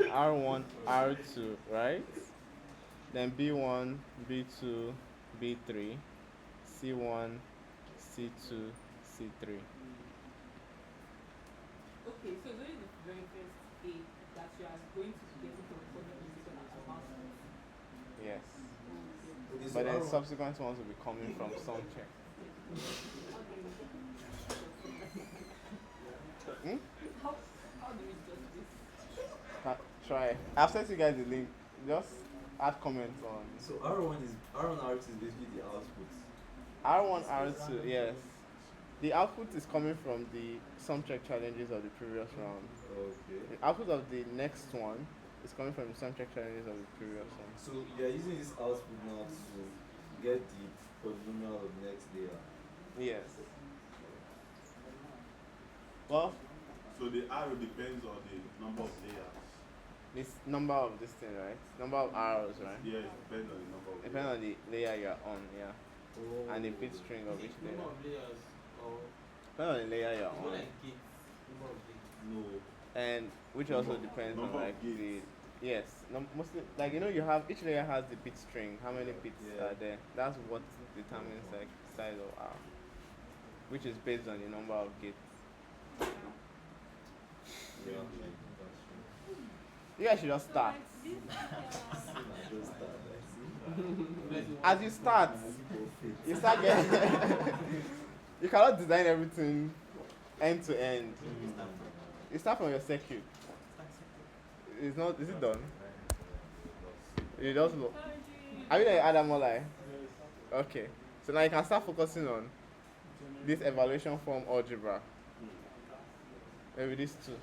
R1, R2, right? Then B1, B2, B3, C1, C2, C3.
Okay, so this is the very first A that you are going to be getting from the polynomial as amount.
Yes.
Okay.
But then subsequent ones will be coming from sum check. Hmm?
How do we judge this?
Try. I've sent you guys the link. Just add comments on.
So R1 R2 is basically the output.
R1, R2, yes. The output is coming from the sum check challenges of the previous round.
Okay.
The output of the next one is coming from the sum check challenges of the previous one.
So you are using this output now to get the polynomial of the next layer.
Yes. Well,
So the arrow depends on the number of layers.
this number of this thing, right? Number of arrows, right?
Yeah, it depends on the number of
Depending on the layer you're on, yeah.
Oh.
And the bit string of each layer.
Number of layers or
Depending on the layer you're
it's more
on.
like gates. Number of gates.
No.
And which also depends on
Number of
like the
gates.
yes. Mostly like you have each layer has the bit string, how many bits
Yeah.
are there. That's what determines like size of R. Which is based on the number of gates.
Yeah.
You guys should just
So
start.
like this,
Just start, like, see?
As you start, you start getting you cannot design everything end to end. You start from your circuit. It's not is it done? You just look.
surgery.
Are you there add more like? Okay. So now you can start focusing on this evaluation form algebra. Maybe these two.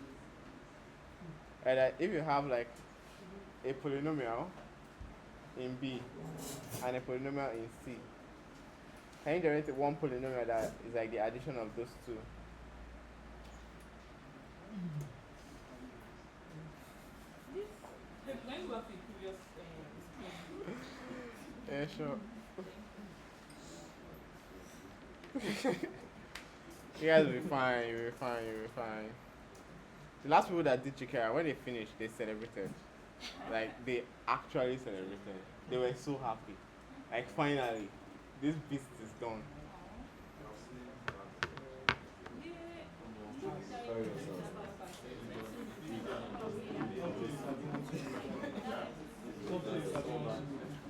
And if you have like a polynomial in B and a polynomial in C, can you generate one polynomial that is like the addition of those two?
This, can you go back to the previous screen?
Yeah, sure. You guys will be fine, you'll be fine, you'll be fine. The last people that did GKR, when they finished, they celebrated. Like, they actually celebrated. They were so happy. Like, finally, this beast is done.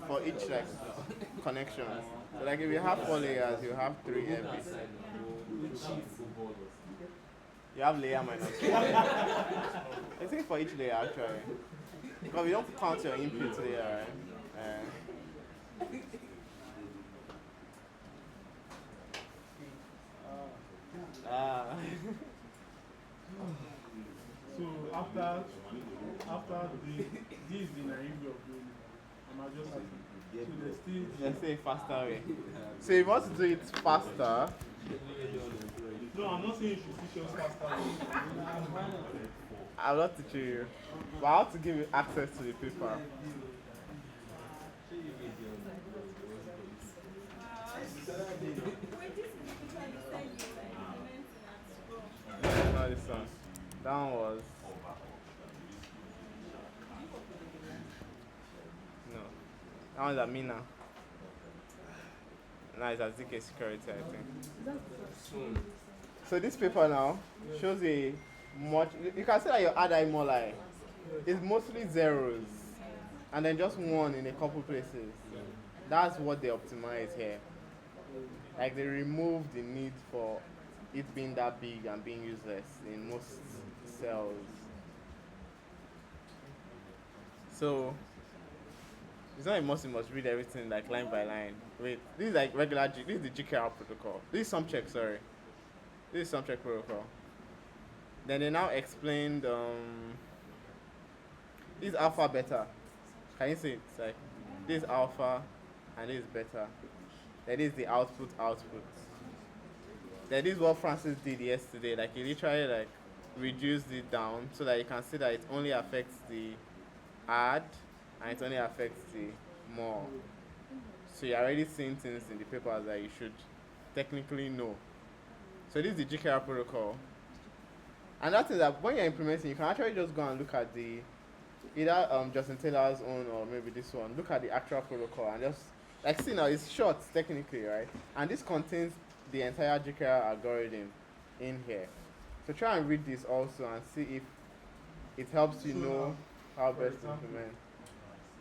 For each like connection. So like if you have 4 layers, you have 3 every. You have layer minus 1. I think for each layer actually. Because we don't count your input layer, right?
So after this is the naive way of doing it. I'm adjusting. So there's still
Let's say faster way. So if you want to do it faster,
no, I'm not saying you should teach us faster.
I'll not teach you. But I have to give you access to the paper. Not this one. That one was. No. That one's Amina. Now it's ZK Security, I think. So this paper now shows a much. You can see that your add more like it's mostly zeros and then just 1 in a couple places. That's what they optimize here. Like they remove the need for it being that big and being useless in most cells. So it's not a must, you must read everything like line by line. Wait, this is like regular this is the GKR protocol. This is Sumcheck, sorry. This is Sumcheck protocol. Then they now explained this is alpha beta. Can you see it? It's like this is alpha and this is beta. Then this is the output. Then this is what Francis did yesterday. Like he literally like reduced it down so that you can see that it only affects the add and it only affects the more. So you're already seeing things in the papers that you should technically know. So this is the GKR protocol. And that is that when you're implementing, you can actually just go and look at the either Justin Taylor's own or maybe this one. Look at the actual protocol and just like see now it's short technically, right? And this contains the entire GKR algorithm in here. So try and read this also and see if it helps you know how best to implement.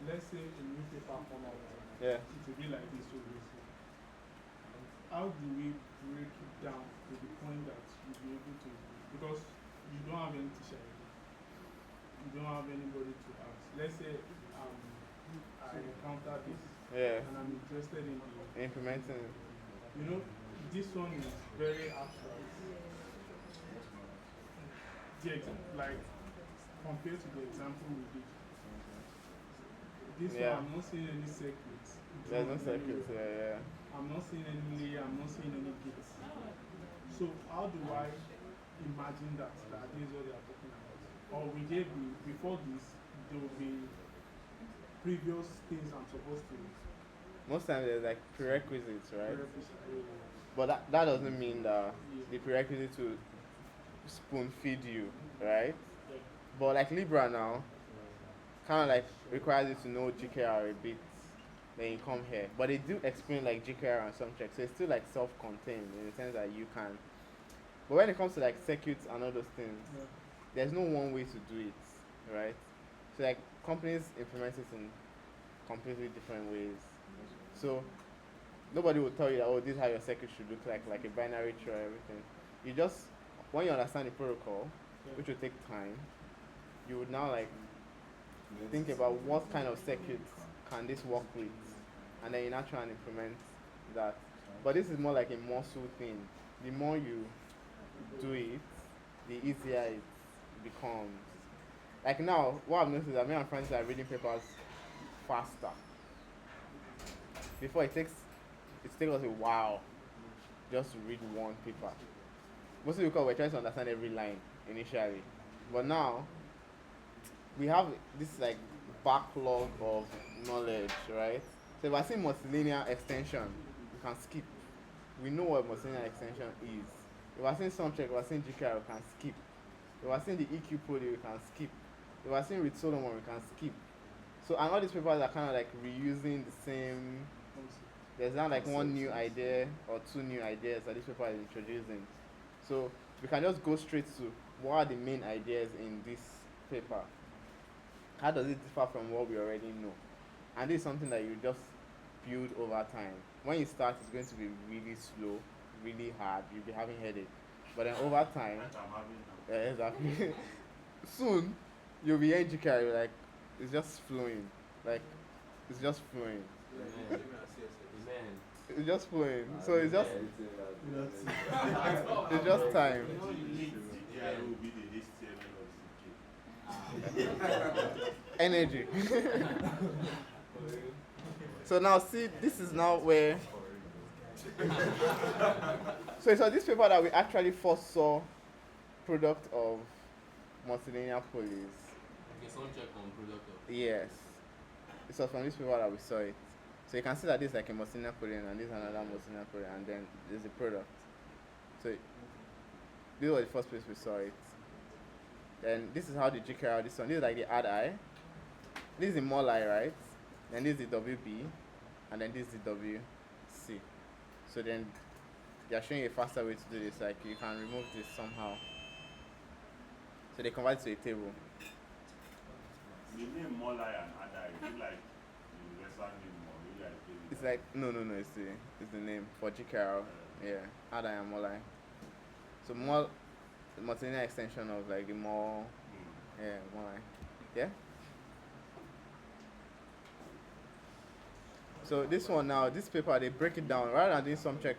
Let's say a newspaper format.
Yeah.
It will be like this obviously. How do we break it down to the point that you'll be able to, because you don't have any teacher, you don't have anybody to ask. Let's say I encounter this and I'm interested in
implementing.
You know, this one is very abstract. Like compared to the example we did. This one, I'm not seeing any circuits.
There's no circuits,
I'm not seeing any layer, I'm not seeing any gates. So how do I imagine that this is what they are talking about? Or will there be, before this, there will be previous things I'm supposed to do?
Most times there's like prerequisites, right? But that doesn't mean that the prerequisite to spoon feed you, right? But like Libra now, kind of like requires you to know GKR a bit, then you come here. But they do explain like GKR and Sumcheck, so it's still like self-contained in the sense that you can. But when it comes to like circuits and all those things, there's no one way to do it, right? So like companies implement it in completely different ways. So nobody will tell you that, oh, this is how your circuit should look like a binary tree or everything. You just, when you understand the protocol, which will take time, you would now like think about what kind of circuits can this work with, and then you now try and implement that. But this is more like a muscle thing. The more you do it, the easier it becomes. Like now, what I've noticed is that me and friends are reading papers faster. Before it takes us a while just to read one paper. Mostly because we're trying to understand every line initially. But now we have this like backlog of knowledge, right? So if I see multilinear extension, we can skip. We know what multilinear extension is. If I see Sumcheck, if I see GKR, we can skip. If I see the EQ poly, we can skip. If I see with Solomon, we can skip. So and all these papers are kind of like reusing the same. There's not like one new idea or two new ideas that this paper is introducing. So we can just go straight to what are the main ideas in this paper. How does it differ from what we already know? And this is something that you just build over time. When you start, it's going to be really slow, really hard. You'll be having headache. But then over time,
Like I'm having now.
exactly. Soon, you'll be educated. Like it's just flowing. Like it's just flowing.
Amen.
It's just flowing. So it's just it's just time.
Yeah, it will be the HTML of CK.
Energy. So now see, this is now where. So it's on this paper that we actually first saw product of multilinear polys.
Okay, some check on product of.
Yes. It was from this paper that we saw it. So you can see that this is like a multilinear poly and this is another multilinear poly and then there's a product. So this was the first place we saw it. Then this is how the GKR, this is like the add I. This is the molI, right? Then this is the WB and then this is the WC. So then they are showing a faster way to do this, like you can remove this somehow. So they convert it to a table.
The name molI and Ada, is it like the universal name or maybe I feel
It's like no, it's the name for GKR. Yeah, Ada and molI. So more multilinear extension of like the more yeah, molI. Yeah? So this one now, this paper they break it down rather than doing Sumcheck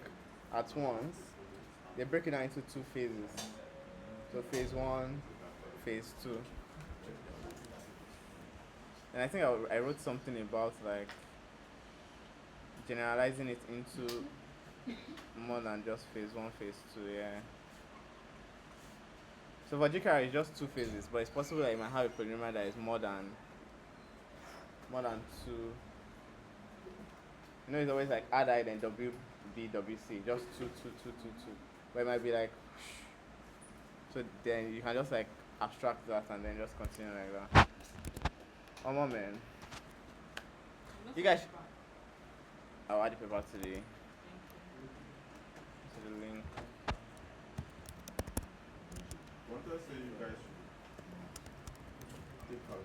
at once, they break it down into two phases. So phase 1, phase 2. And I think I wrote something about like generalizing it into more than just phase 1, phase 2, yeah. So for GKR it's just two phases, but it's possible that you might have a polynomial that is more than 2. You know, it's always like add I then WB, WC, just 2. But it might be like, so then you can just like abstract that and then just continue like that. One more man. You guys, I'll add the paper to the link.
What I say you guys should take out.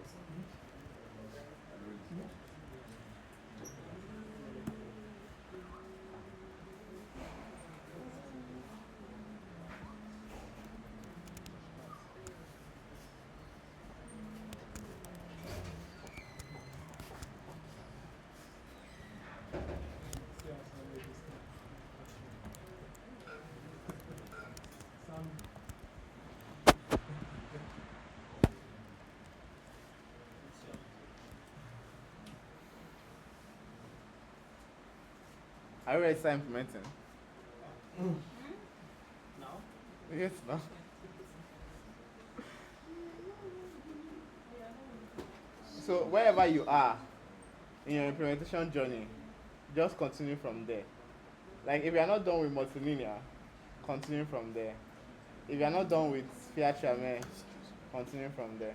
I already started implementing.
Now?
Yes, no. So wherever you are in your implementation journey, just continue from there. Like if you are not done with multilinear, continue from there. If you are not done with sphere, continue from there.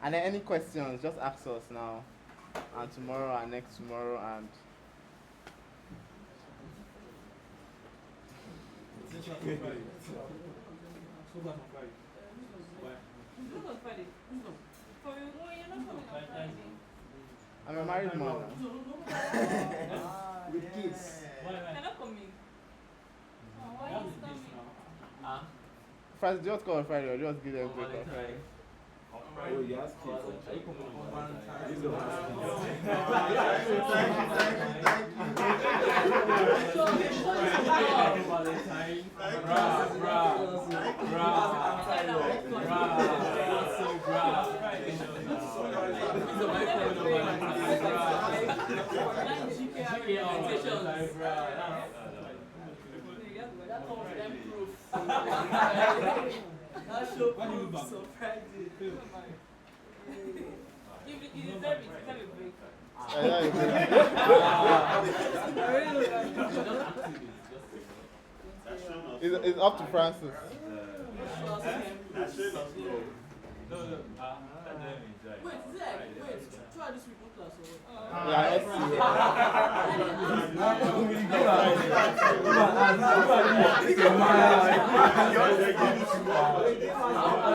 And then any questions, just ask us now, and tomorrow, and next tomorrow, and
Look on Friday. For you, oh, you're not coming on Friday.
I'm a married man now.
With kids.
You're not coming. Oh, why are you coming?
First, just call on Friday or just give them a break
Monday
on Friday.
time. Oh, you ask kids. Are you coming on Valentine's? These are
You deserve it. Have a break.
It's up to Francis.
No.
Wait, is it like, throughout this week, no class or what?
Yeah, let's see.